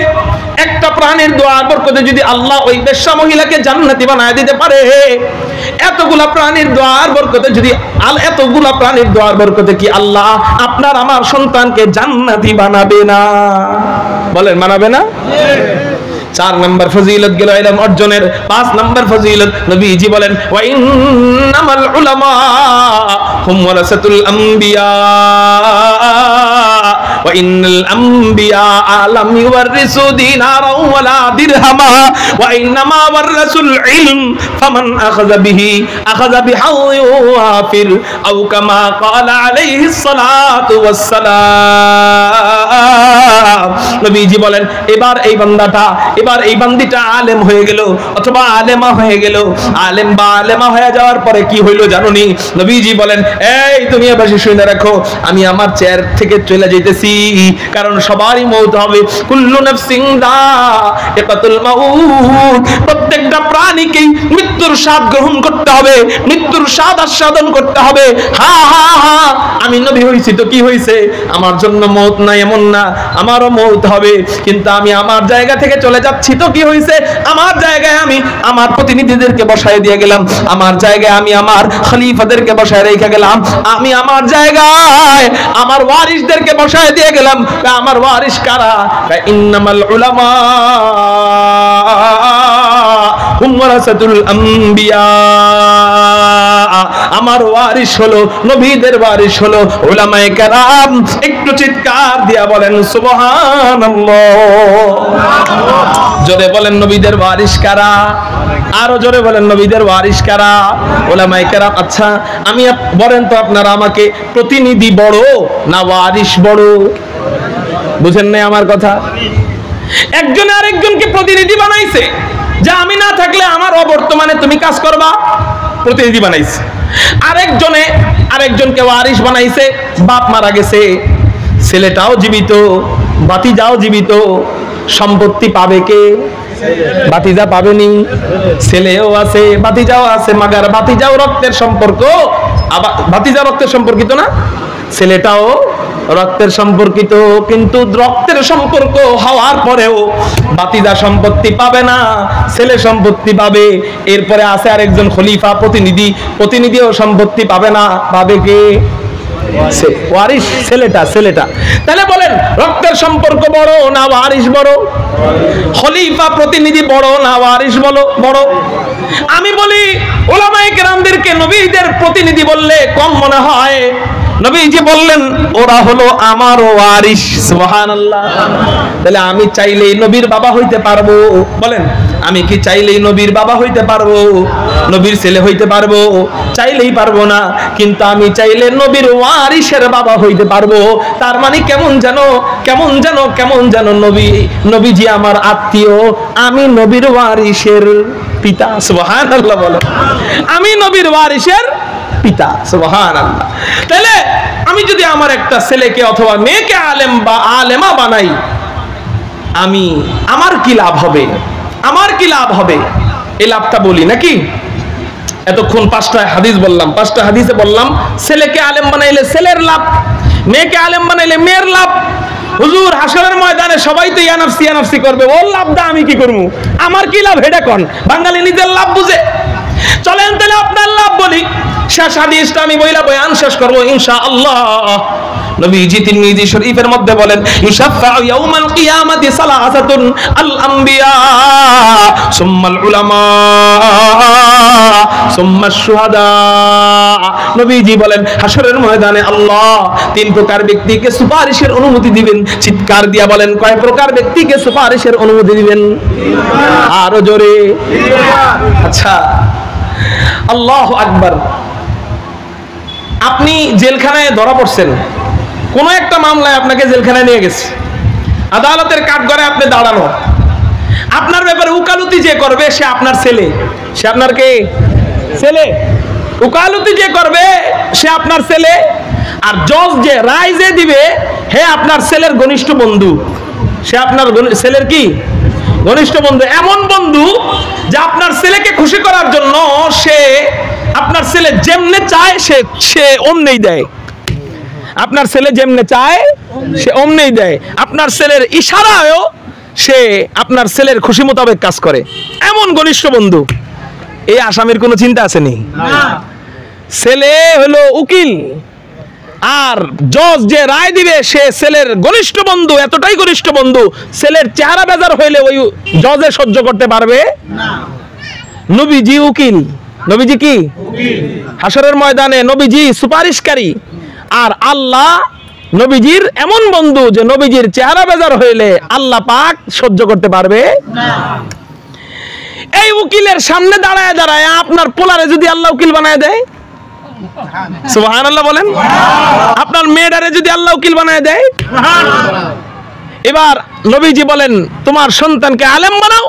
একটা প্রাণীর দোয়ার বরকতে যদি আল্লাহ ওই বেশ্যা মহিলাকে জান্নাতি বানায় দিতে পারে, এতগুলা প্রাণীর দোয়ার বরকতে যদি এতগুলা প্রাণীর দোয়ার বরকতে কি আল্লাহ আপনার আমার সন্তানকে জান্নাতি বানাবে না? বলেন বানাবে না? 4 নম্বর ফজিলত গেল ইলম অর্জনের। 5 নম্বর ফজিলত নবীজি বলেন, ওয়া ইন্নামাল উলামা হুম ওয়ারাসাতুল আমবিয়া ওয়া ইন্নাল আমবিয়া লাম ইওয়ারিসু দিনারাও ওয়ালা দিরহামা ওয়া ইন্নামা ওয়ারাসুল ইলম ফামান আখাযা বিহি আখাযা বিহাউযি ওয়াফির আও কামা ক্বালা আলাইহিস সালাতু ওয়াস সালাম। নবীজি বলেন, এবার এই বান্দাটা, এবার এই বান্দিটা আলেম হয়ে গেল অথবা আলেমা হয়ে গেল। আলেম বা আলেমা হয়ে যাওয়ার পরে কি হইল জানুনি? নবীজি বলেন, এই তুমি এবার শুনে রাখো, আমি আমার চেয়ার থেকে চলে যাইতেছি, কারণ সবারই মওত হবে। কুল্লু নাফসিন যায়িকাতুল মাউত, প্রত্যেকটা প্রাণীকেই মৃত্যুর স্বাদ গ্রহণ করতে হবে, মৃত্যুর স্বাদ আস্বাদন করতে হবে। হা হা হা, আমি নবী হইছি তো কি হইছে, আমার জন্য মওত নাই এমন না, আমারও মওত হবে, কিন্তু আমি আমার জায়গা থেকে চলে যাচ্ছি তো কি হইছে, আমার জায়গায় আমি আমার প্রতিনিধিদেরকে বসায় দিয়ে গেলাম, আমার জায়গায় আমি আমার খলিফাদেরকে বসায় রেখে গেলাম, আমি আমার জায়গায় আমার ওয়ারিসদেরকে বসায় দিয়ে গেলাম। আমার ওয়ারিস কারা? ইন্নামাল উলামা হুম ওয়ারাসাতুল আমবিয়া, আমার ওয়ারিস হলো, নবীদের ওয়ারিস হলো উলামায়ে কেরাম। একটু চিৎকার দিয়া বলেন সুবহানাল্লাহ। জোরে বলেন নবীদের ওয়ারিস কারা? আরো জোরে বলেন নবীদের ওয়ারিস কারা? উলামায়ে কেরাম। আচ্ছা আমি বলেন তো, আপনারা আমাকে প্রতিনিধি বড় না ওয়ারিস বড়? বুঝেন না আমার কথা? একজন আরেকজনকে প্রতিনিধি বানাইছে, যা আমি না থাকলে আমার অবর্তমানে তুমি কাজ করবা, প্রতিনিধি বানাইছে। আরেকজনে আরেকজনকে ওয়ারিস বানাইছে, বাপ মারা গেছে, ছেলেটাও জীবিত, ভাতিজাও জীবিত, সম্পত্তি পাবে কে? ভাতিজা পাবেনি, ছেলেও আছে, ভাতিজাও আছে, মাগার ভাতিজাও রক্তের সম্পর্ক, আবার ভাতিজা রক্তের সম্পর্কিত না, ছেলেটাও রক্তের সম্পর্কিত, কিন্তু রক্তের সম্পর্ক হওয়ার পরেও ভাতিজা সম্পত্তি পাবে না, ছেলে সম্পত্তি পাবে। এরপরে আছে আরেকজন খলিফা, প্রতিনিধি, প্রতিনিধিও সম্পত্তি পাবে না, পাবে কে? ওয়ারিস, ছেলেটা, ছেলেটা। তাহলে বলেন রক্তের সম্পর্ক বড় না ওয়ারিস বড়? খলিফা প্রতিনিধি বড় না ওয়ারিস বড়? আমি বলি উলামায়ে কেরামদেরকে নবীদের প্রতিনিধি বললে কম মনে হয়। নবীজি বললেন ওরা হলো আমার ওয়ারিস। সুবহানাল্লাহ। তাহলে আমি চাইলেই নবীর বাবা হইতে পারবো? বলেন, আমি কি চাইলেই নবীর বাবা হইতে পারবো? নবীর ছেলে হইতে পারবো? চাইলেই পারবো না, কিন্তু আমি চাইলে নবীর ওয়ারিসের বাবা হইতে পারবো। তার মানে কেমন যেন নবীজি আমার আত্মীয়, আমি নবীর ওয়ারিসের পিতা। সুবহানাল্লাহ বলো। আমি নবীর ওয়ারিসের পিতা। সুবহানাল্লাহ। তাহলে আমি যদি আমার একটা ছেলেকে অথবা মেয়েকে আলেম বা আলেমা বানাই, আমার কি লাভ হবে? আমার কি লাভ হবে? এই লাভটা বলি নাকি? এতক্ষণ 5টা হাদিস বললাম, 5টা হাদিসে বললাম ছেলেকে আলেম বানাইলে ছেলের লাভ, মেয়েকে আলেম বানাইলে মেয়ের লাভ। হুজুর হাসরের ময়দানে সবাই তো ইয়ানাফসি ইয়ানাফসি করবে, ওর লাভটা আমি কি করবো? আমার কি লাভ এটা কোন? বাঙালি নিজের লাভ বুঝে। চলেন তাহলে আপনার লাভ বলি। শেষ হাদিসটা আমি বইলা বয়ান শেষ করব ইনশাআল্লাহ। নবীজি তিরমিজি শরীফের মধ্যে বলেন, ইউশাফাউ ইয়াউমাল কিয়ামাতি সালাসাতুন আল আমবিয়া সুম্মাল উলামা সুম্মাশ শুহাদা। নবীজি বলেন হাসরের ময়দানে আল্লাহ 3 প্রকার ব্যক্তিকে সুপারিশের অনুমতি দিবেন। চিৎকার দিয়া বলেন, কয় প্রকার ব্যক্তিকে সুপারিশের অনুমতি দিবেন? আরো জোরে। আচ্ছা, আল্লাহু আকবার। আপনি জেলখানায় ধরা পড়ছেন, কোন একটা মামলায় আপনাকে জেলখানায় নিয়ে গেছে, আদালতের কাঠগড়ায় আপনি দাঁড়ানো, আপনার ব্যাপারে উকালতি যে করবে সে আপনার ছেলে। সে আপনার কে? ছেলে। উকালতি যে করবে সে আপনার ছেলে, আর জজ যে রায় যে দিবে হে আপনার ছেলের ঘনিষ্ঠ বন্ধু। সে আপনার ছেলের কি? ঘনিষ্ঠ বন্ধু। এমন বন্ধু যে আপনার ছেলেকে খুশি করার জন্য সে আপনার ছেলে যেমনে চায় সে অমনেই দেয়। আপনার ছেলে যেমনে চায় সে অমনেই দেয়। আপনার ছেলের ইশারায়ও সে আপনার ছেলের খুশি মোতাবেক কাজ করে। এমন ঘনিষ্ঠ বন্ধু। এই আসামির কোনো চিন্তা আছে নি? ছেলে হলো উকিল, আর জজ যে রায় দিবে সে ছেলের ঘনিষ্ঠ বন্ধু। এতটাই ঘনিষ্ঠ বন্ধু, ছেলের চেহারা বেজার হইলে ওই জজে সহ্য করতে পারবে না। নবীজি উকিল, নবীজি কি? হাসরের ময়দানে নবীজি সুপারিশকারী, আর আল্লাহ নবীজির এমন বন্ধু যে নবীজির চেহারা বেজার হইলে আল্লাহ পাক সহ্য করতে পারবে না। এই উকিলের সামনে দাঁড়ায় দাঁড়ায় আপনার পোলারে যদি আল্লাহ উকিল বানায় দেয়, সুবহানাল্লাহ বলেন। আপনার মেয়েটারে যদি আল্লাহ উকিল বানায় দেয়, এবার নবীজি বলেন তোমার সন্তানকে আলেম বানাও।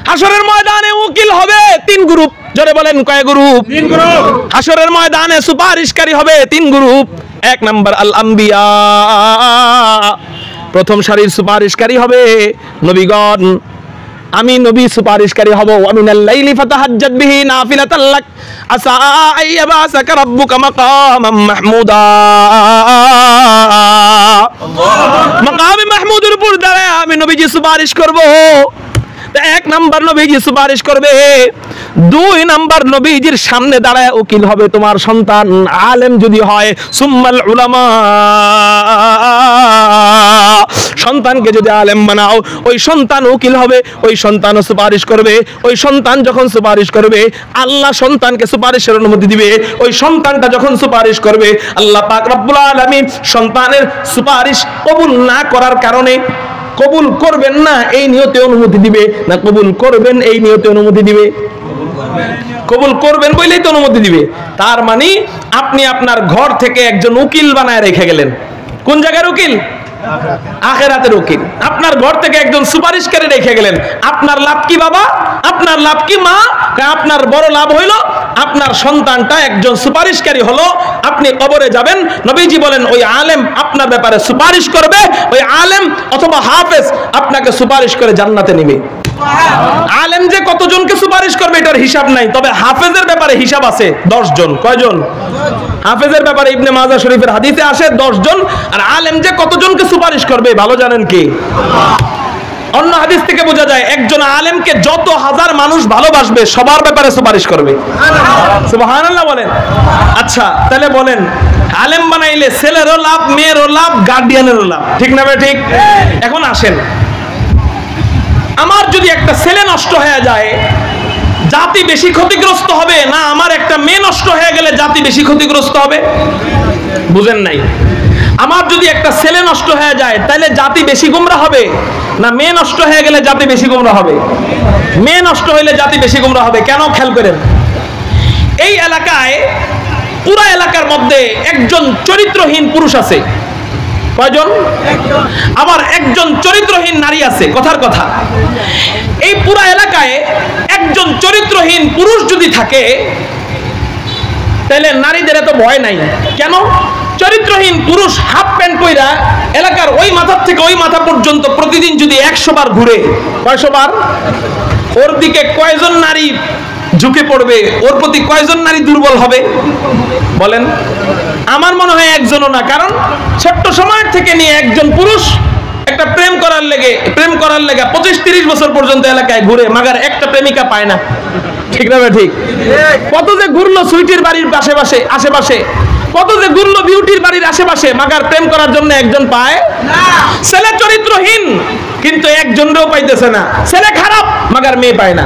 হাসরের ময়দানে উকিল হবে 3 গ্রুপ। জোরে বলেন, কয় গ্রুপ? 3 গ্রুপ। হাসরের ময়দানে সুপারিশকারী হবে 3 গ্রুপ। 1 নাম্বার আল আম্বিয়া, প্রথম সারির সুপারিশকারী হবে নবীগণ। আমি নবী সুপারিশকারী হব। আমিনাল লাইলি ফাতাহাজ্জাত বিহি নাফিলাতাল লাক আসা আইয়াবাসাকা রাব্বুকা মাকামাম মাহমুদা। মাকামে মাহমুদের উপর দাঁড়ায় আমি নবীজি সুপারিশ করব। 1 নাম্বার নবীজি সুপারিশ করবে। 2 নাম্বার নবীজির সামনে দাঁড়ায় উকিল হবে তোমার সন্তান, আলেম যদি হয়। সুম্মাল উলামা, সন্তানকে যদি আলেম বানাও ওই সন্তান উকিল হবে, ওই সন্তানও সুপারিশ করবে। ওই সন্তান যখন সুপারিশ করবে আল্লাহ সন্তানকে সুপারিশের অনুমতি দিবে। ওই সন্তানটা যখন সুপারিশ করবে আল্লাহ পাক রব্বুল আলামিন সন্তানের সুপারিশ কবুল না করার কারণে কবুল করবেন না এই নিয়তে অনুমতি দিবে, না কবুল করবেন এই নিয়তে অনুমতি দিবে? কবুল করবেন বলেই তো অনুমতি দিবে। তার মানে আপনি আপনার ঘর থেকে একজন উকিল বানায় রেখে গেলেন। কোন জায়গার উকিল? আখিরাতের উকিল। আপনার ঘর থেকে একজন সুপারিশকারী রেখে গেলেন। আপনার লাভ কি বাবা? আপনার লাভ কি মা? আপনার বড় লাভ হইল আপনার সন্তানটা একজন সুপারিশকারী হলো। আপনি কবরে যাবেন, নবীজি বলেন ওই আলেম আপনার ব্যাপারে সুপারিশ করবে। ওই আলেম অথবা হাফেজ আপনাকে সুপারিশ করে জান্নাতে নেবে। আলেম যে কতজনকে সুপারিশ করবে এটার হিসাব নাই, তবে হাফেজের ব্যাপারে হিসাব আছে 10 জন। কয়জন? হাফেজের ব্যাপারে ইবনে মাজাহ শরীফের হাদিসে আসে 10 জন। আর আলেম যে কতজনকে সুপারিশ করবে ভালো জানেন কি? অন্য হাদিস থেকে বোঝা যায় একজন আলেমকে যত হাজার মানুষ ভালোবাসবে সবার ব্যাপারে সুপারিশ করবে। সুবহানাল্লাহ বলেন। আচ্ছা তাহলে বলেন, আলেম বানাইলে ছেলেরও লাভ, মেয়েরও লাভ, গার্ডিয়ানেরও লাভ, ঠিক না ভাই? ঠিক। এখন আসেন, আমার যদি একটা ছেলে নষ্ট হয়ে যায় জাতি বেশি ক্ষতিগ্রস্ত হবে, না আমার একটা মেয়ে নষ্ট হয়ে গেলে জাতি বেশি ক্ষতিগ্রস্ত হবে? বুঝেন নাই? আমার যদি একটা ছেলে নষ্ট হয়ে যায় তাহলে জাতি বেশি গোমরা হবে, না মেয়ে নষ্ট হয়ে গেলে জাতি বেশি গোমরা হবে? মেয়ে নষ্ট হইলে জাতি বেশি গোমরা হবে। কেন? খেয়াল করেন, এই এলাকায় পুরো এলাকার মধ্যে একজন চরিত্রহীন পুরুষ আছে। কয়জন? আবার একজন চরিত্রহীন নারী আছে। কথার কথা, এই পুরো এলাকায় একজন চরিত্রহীন পুরুষ যদি থাকে তাহলে নারীদের এত ভয় নাই কেন? চরিত্রহীন পুরুষ হাফ প্যান্ট পইরা এলাকার ওই মাথার থেকে ওই মাথা পর্যন্ত প্রতিদিন যদি 100 বার ঘুরে, কয়শো বার, ওর দিকে কয়জন নারী ঝুঁকে পড়বে, ওর প্রতি কয়জন নারী দুর্বল হবে বলেন? আমার মনে হয় একজনও না। কারণ ছোট্ট সময়ের থেকে নিয়ে একজন পুরুষ একটা প্রেম করার লেগে 25-30 বছর পর্যন্ত এলাকায় ঘুরে, মাগার একটা প্রেমিকা পায় না। ঠিক না ঠিক? কত যে ঘুরলো সুইটির বাড়ির আশেপাশে, কত যে ঘুরলো বিউটির বাড়ির আশেপাশে, মাগার প্রেম করার জন্য একজন পায় না। ছেলে চরিত্রহীন কিন্তু একজনও পাইতেছে না। ছেলে খারাপ মাগার মেয়ে পায় না।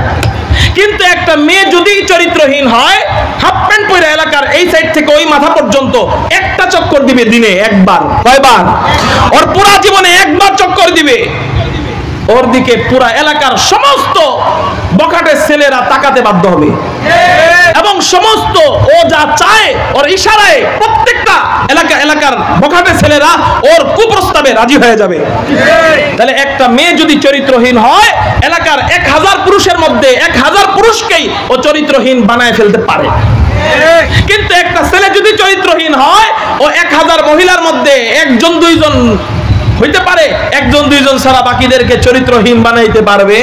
কিন্তু একটা মেয়ে যদি চরিত্রহীন হয়, হাফ প্যান্ট পরে এলাকার এই সাইড থেকে ওই মাথা পর্যন্ত একটা চক্কর দিবে দিনে একবার, কয়বার? ওর পুরা জীবনে একবার চক্কর দিবে, ওর দিকে পুরা এলাকার সমস্ত বখাটের ছেলেরা তাকাতে বাধ্য হবে এবং সমস্ত ও যা চায় ওর ইশারায় প্রত্যেকটা এলাকার বখাটের ছেলেরা ওর কুপ্রস্তাবে রাজি হয়ে যাবে। তাহলে একটা মেয়ে যদি চরিত্রহীন হয়, এলাকার 1000 পুরুষের মধ্যে 1000 পুরুষকেই ও চরিত্রহীন বানায় ফেলতে পারে। কিন্তু একটা ছেলে যদি চরিত্রহীন হয়, ও 1000 মহিলার মধ্যে 1-2 হইতে পারে, 1-2 ছাড়া বাকিদেরকে চরিত্রহীন বানাইতে পারবে।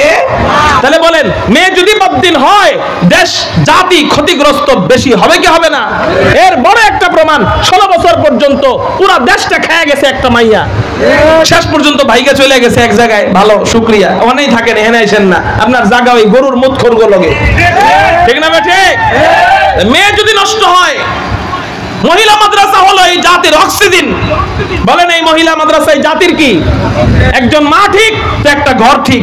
তাহলে বলেন, মেয়ে যদি বদ্দিন হয়, দেশ জাতি ক্ষতিগ্রস্ত বেশি হবে কি হবে না? এর বড় একটা প্রমাণ, 16 বছর পর্যন্ত পুরো দেশটা খেয়ে গেছে একটা মাইয়া, শেষ পর্যন্ত ভাইকে চলে গেছে এক জায়গায়, ভালো শুকরিয়া, ওখানেই থাকেন, এখানে আসেন না, আপনার জায়গা ওই গরুর মুখ খরগো লগে। ঠিক না ঠিক? মেয়ে যদি নষ্ট হয়, মহিলা মাদ্রাসা হলো এই জাতির অক্সিজেন। বলেন, এই মহিলা মাদ্রাসায় জাতির কি? একজন মা ঠিক তো একটা ঘর ঠিক,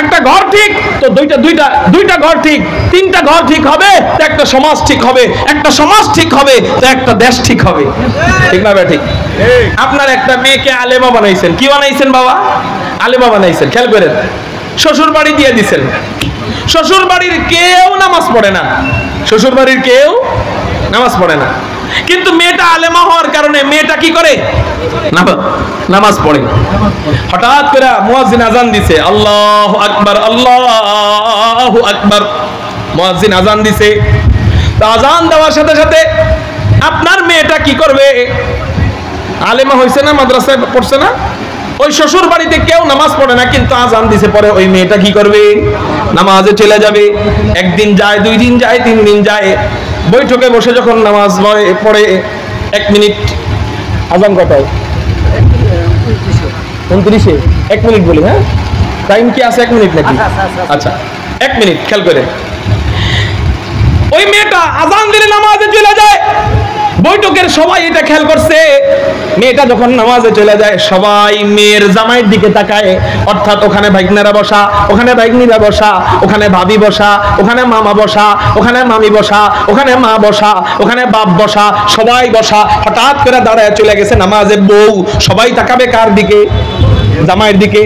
একটা ঘর ঠিক তো দুইটা ঘর ঠিক, 3টা ঘর ঠিক হবে তো একটা সমাজ ঠিক হবে, একটা সমাজ ঠিক হবে তো একটা দেশ ঠিক হবে। ঠিক না ঠিক? আপনার একটা মেয়েকে আলেমা বানাইছেন, কি বানাইছেন বাবা? আলেমা বানাইছেন। খেয়াল করেন, শ্বশুর বাড়ি দিয়ে দিছেন, শ্বশুর বাড়ির কেউ নামাজ পড়ে না, শ্বশুর বাড়ির কেউ নামাজ পড়ে না, কিন্তু মেয়েটা আলেমা হওয়ার কারণে মেয়েটা কি করে? নামাজ পড়ে। হঠাৎ করে মুয়াজ্জিন আজান দিছে, আল্লাহু আকবার, আল্লাহু আকবার, মুয়াজ্জিন আজান দিছে। তো আজান দেওয়ার সাথে সাথে আপনার মেয়েটা কি করবে? আলেমা হইছে না, মাদ্রাসায় পড়ছে না, ওই শ্বশুর বাড়িতে কেউ নামাজ পড়ে না, কিন্তু আজান দিছে পরে ওই মেয়েটা কি করবে? নামাজে চলে যাবে। 1 দিন যায়, 2 দিন যায়, 3 দিন যায়, বৈঠকে বসে যখন নামাজ পড়ে, 1 মিনিট, আজান কটায়? 29-এ। 1 মিনিট বলি, হ্যাঁ, টাইম কি আছে 1 মিনিট নাকি? আচ্ছা, 1 মিনিট। খেয়াল করে, ওই মেয়েটা আজান দিলে নামাজে চলে যায়। বৈঠকের সবাই এটা খেয়াল করছে, মেয়েটা যখন নামাজে চলে যায়, সবাই মেয়ের জামাইয়ের দিকে তাকায়, অর্থাৎ ওখানে ভাগ্নেরা বসা, ওখানে ভাগ্নিরা বসা, ওখানে ভাবি বসা, ওখানে মামা বসা, ওখানে মামি বসা, ওখানে মা বসা, ওখানে বাপ বসা, সবাই বসা। হঠাৎ করে দাঁড়ায় চলে গেছে নামাজে বউ। সবাই তাকাবে কার দিকে? জামাইয়ের দিকে।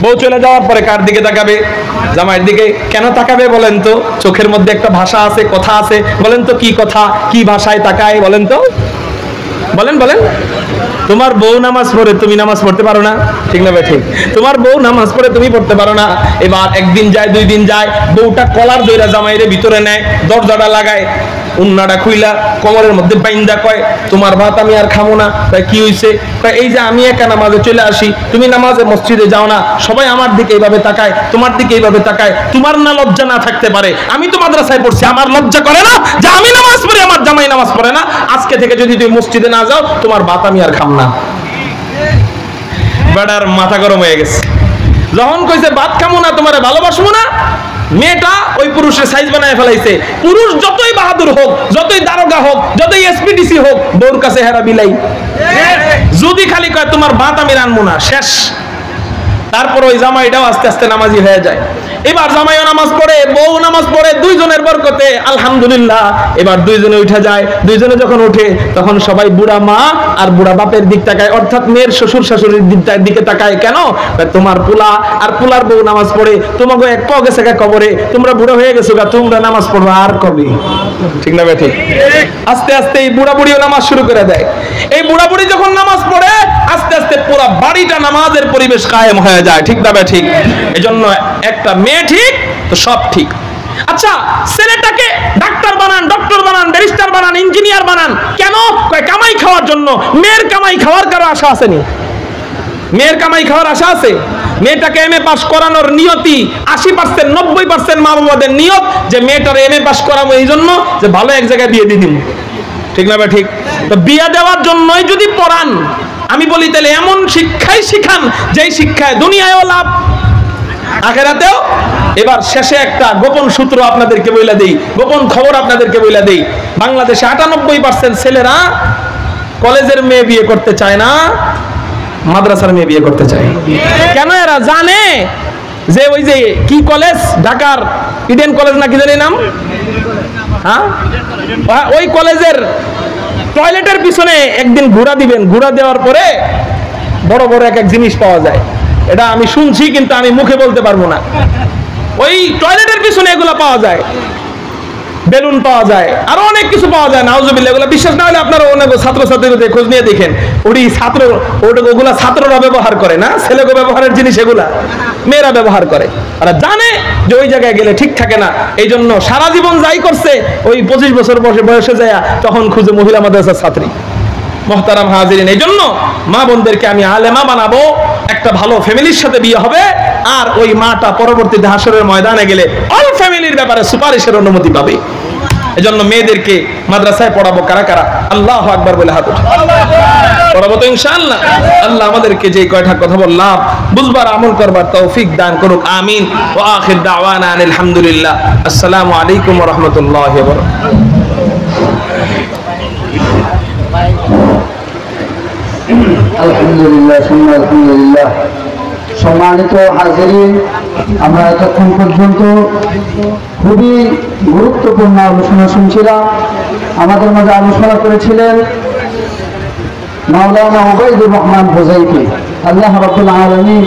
বউ চলে যাওয়ার পরে কার দিকে তাকাবে? জামাইয়ের দিকে। কেন তাকাবে বলেন তো? চোখের মধ্যে একটা ভাষা আছে, কথা আছে। বলেন তো কি কথা, কি ভাষায় তাকায় বলেন তো? বলেন বলেন। তোমার বউ নামাজ পড়ে, তুমি নামাজ পড়তে পারো না? ঠিক না ভাই? ঠিক। তোমার বউ নামাজ পড়ে, তুমি পড়তে পারো না। এবার 1 দিন যায়, 2 দিন যায়, বউটা কলার দইরা জামাইরে ভিতরে নেয়, দরজাটা লাগায়, উন্নাটা খুইলা কোমরের মধ্যে বাইন্দা কয়, তোমার ভাত আমি আর খাবো না। তাই কি হইছে? এই যে আমি একা নামাজে চলে আসি, তুমি নামাজে মসজিদে যাও না, সবাই আমার দিকে এইভাবে তাকায়, তোমার দিকে এইভাবে তাকায়, তোমার না লজ্জা না থাকতে পারে? আমি তো মাদ্রাসায় পড়ছি, আমার লজ্জা করে না যে আমি নামাজ পড়ি, আমার জামাই নামাজ পড়ে না? আজকে থেকে যদি তুমি মসজিদে না যাও, তোমার ভাত আমি আর খাম না। বেটার মাথা গরম হয়ে গেছে। যখন কইছে ভাত খামো না, তোমারে ভালোবাসবো না, মেয়েটা ওই পুরুষের সাইজ বানায় ফেলাইছে। পুরুষ যতই বাহাদুর হোক, যতই দারোগা হোক, যতই এসপিডিসি হোক, বউর কাছে হেরা বিলাই। যদি খালি কয় তোমার ভাত আমি রানবো না, শেষ। তারপর ওই জামাইটাও আস্তে আস্তে নামাজি হয়ে যায়। এবার জামাইও নামাজ পড়ে, বউ নামাজ পড়ে, 2 জনের বরকতে আলহামদুলিল্লাহ। এবার 2 জনে উঠে যায়। 2 জনে যখন ওঠে, তখন সবাই বুড়া মা আর বুড়া বাপের দিক তাকায়, অর্থাৎ মেয়ের শ্বশুর শাশুড়ির দিকে তাকায়। কেন? তোমার পোলা আর পোলার বউ নামাজ পড়ে, তোমাকে এক পাও গেছে কবরে, তোমরা বুড়ো হয়ে গেছো, তোমরা নামাজ পড়বো আর কবে? ঠিক না ভাই? ঠিক। আস্তে আস্তে এই বুড়া বুড়িও নামাজ শুরু করে দেয়। এই বুড়া বুড়ি যখন নামাজ পড়ে, আস্তে আস্তে পুরো বাড়িটা নামাজের পরিবেশ কায়েম হয়ে যায়। ঠিক না ভাই? ঠিক। এজন্য একটা মেয়ে ঠিক তো সব ঠিক। আচ্ছা ছেলেটাকে ডাক্তার বানান, ডক্টর বানান, ব্যারিস্টার বানান, ইঞ্জিনিয়ার বানান, কেন? কামাই খাওয়ার জন্য। মেয়ের কামাই খাওয়ার কারো আশা আসেনি? মেয়ের কামাই খাওয়ার আশা আছে? মেয়েটাকে এমএ পাস করানোর নিয়তি 80%, 90% মা বাবাদের নিয়ত যে মেয়েটার এমএ পাস করাবো এই জন্য যে ভালো এক জায়গায় বিয়ে দিয়ে দিন, ঠিক না ভাই? ঠিক। তো বিয়ে দেওয়ার জন্যই যদি পড়ান, আমি বলি তাহলে এমন শিক্ষাই শিখান যেই শিক্ষায় দুনিয়ায়ও লাভ, আখিরাতেও। এবার শেষে একটা গোপন সূত্র আপনাদেরকে বইলা দেই, গোপন খবর আপনাদেরকে বইলা দেই। বাংলাদেশে 98% ছেলেরা কলেজের মেয়ে বিয়ে করতে চায় না, মাদ্রাসার মেয়ে বিয়ে করতে চায়। কেন? এরা জানে যে ওই যে কি কলেজ, ঢাকার ইডেন কলেজ না কি জানি নাম, হ্যাঁ, ওই কলেজের টয়লেটের পিছনে একদিন ঘোরা দিবেন, ঘোরা দেওয়ার পরে বড় বড় এক এক জিনিস পাওয়া যায়। এটা আমি শুনছি কিন্তু আমি মুখে বলতে পারবো না। ওই টয়লেটের পিছনে এগুলো পাওয়া যায়, বেলুন পাওয়া যায়, আরো অনেক কিছু পাওয়া যায়। নাউজুবিল্লাহ। এগুলো বিশ্বাস না হলে আপনারা অনেক ছাত্রছাত্রীদের খোঁজ নিয়ে দেখেন। ওগুলা ছাত্ররা ব্যবহার করে না, ছেলেকে ব্যবহারের জিনিস এগুলা মেয়েরা ব্যবহার করে। আর জানে যে ওই জায়গায় গেলে ঠিক থাকে না, এই জন্য সারা জীবন যাই করছে ওই 25 বছর বয়সে যায় তখন খুঁজে মহিলা মাদ্রাসার ছাত্রী। মুহতারাম হাজিরিন, এই জন্য মা বোনদেরকে আমি আলেমা বানাবো, একটা ভালো ফ্যামিলির সাথে বিয়ে হবে, আর ওই মাটা পরবর্তীতে হাসরের ময়দানে গেলে অল ফ্যামিলির ব্যাপারে সুপারিশের অনুমতি পাবে। এজন্য মেয়েদেরকে মাদ্রাসায় পড়াবো। কারা কারা আল্লাহু আকবার বলে হাত উঠান। পড়াবো তো ইনশাআল্লাহ। আল্লাহ আমাদেরকে যে কয়টা কথা বললাম বুঝবার, আমল করবার তৌফিক দান করুক। আমিন। ওয়া আখির দাওয়ানা আলহামদুলিল্লাহ। আসসালামু আলাইকুম ওয়া রাহমাতুল্লাহি ওয়া বারাকাতুহু। আলহামদুলিল্লাহ, আলহামদুলিল্লাহ। সম্মানিত হাজিরিন, আমরা এতক্ষণ পর্যন্ত খুবই গুরুত্বপূর্ণ আলোচনা শুনছিলাম। আমাদের মাঝে আলোচনা করেছিলেন মাওলানা উবাইদুর রহমান হুযাইফী। আল্লাহ রাব্বুল আলামিন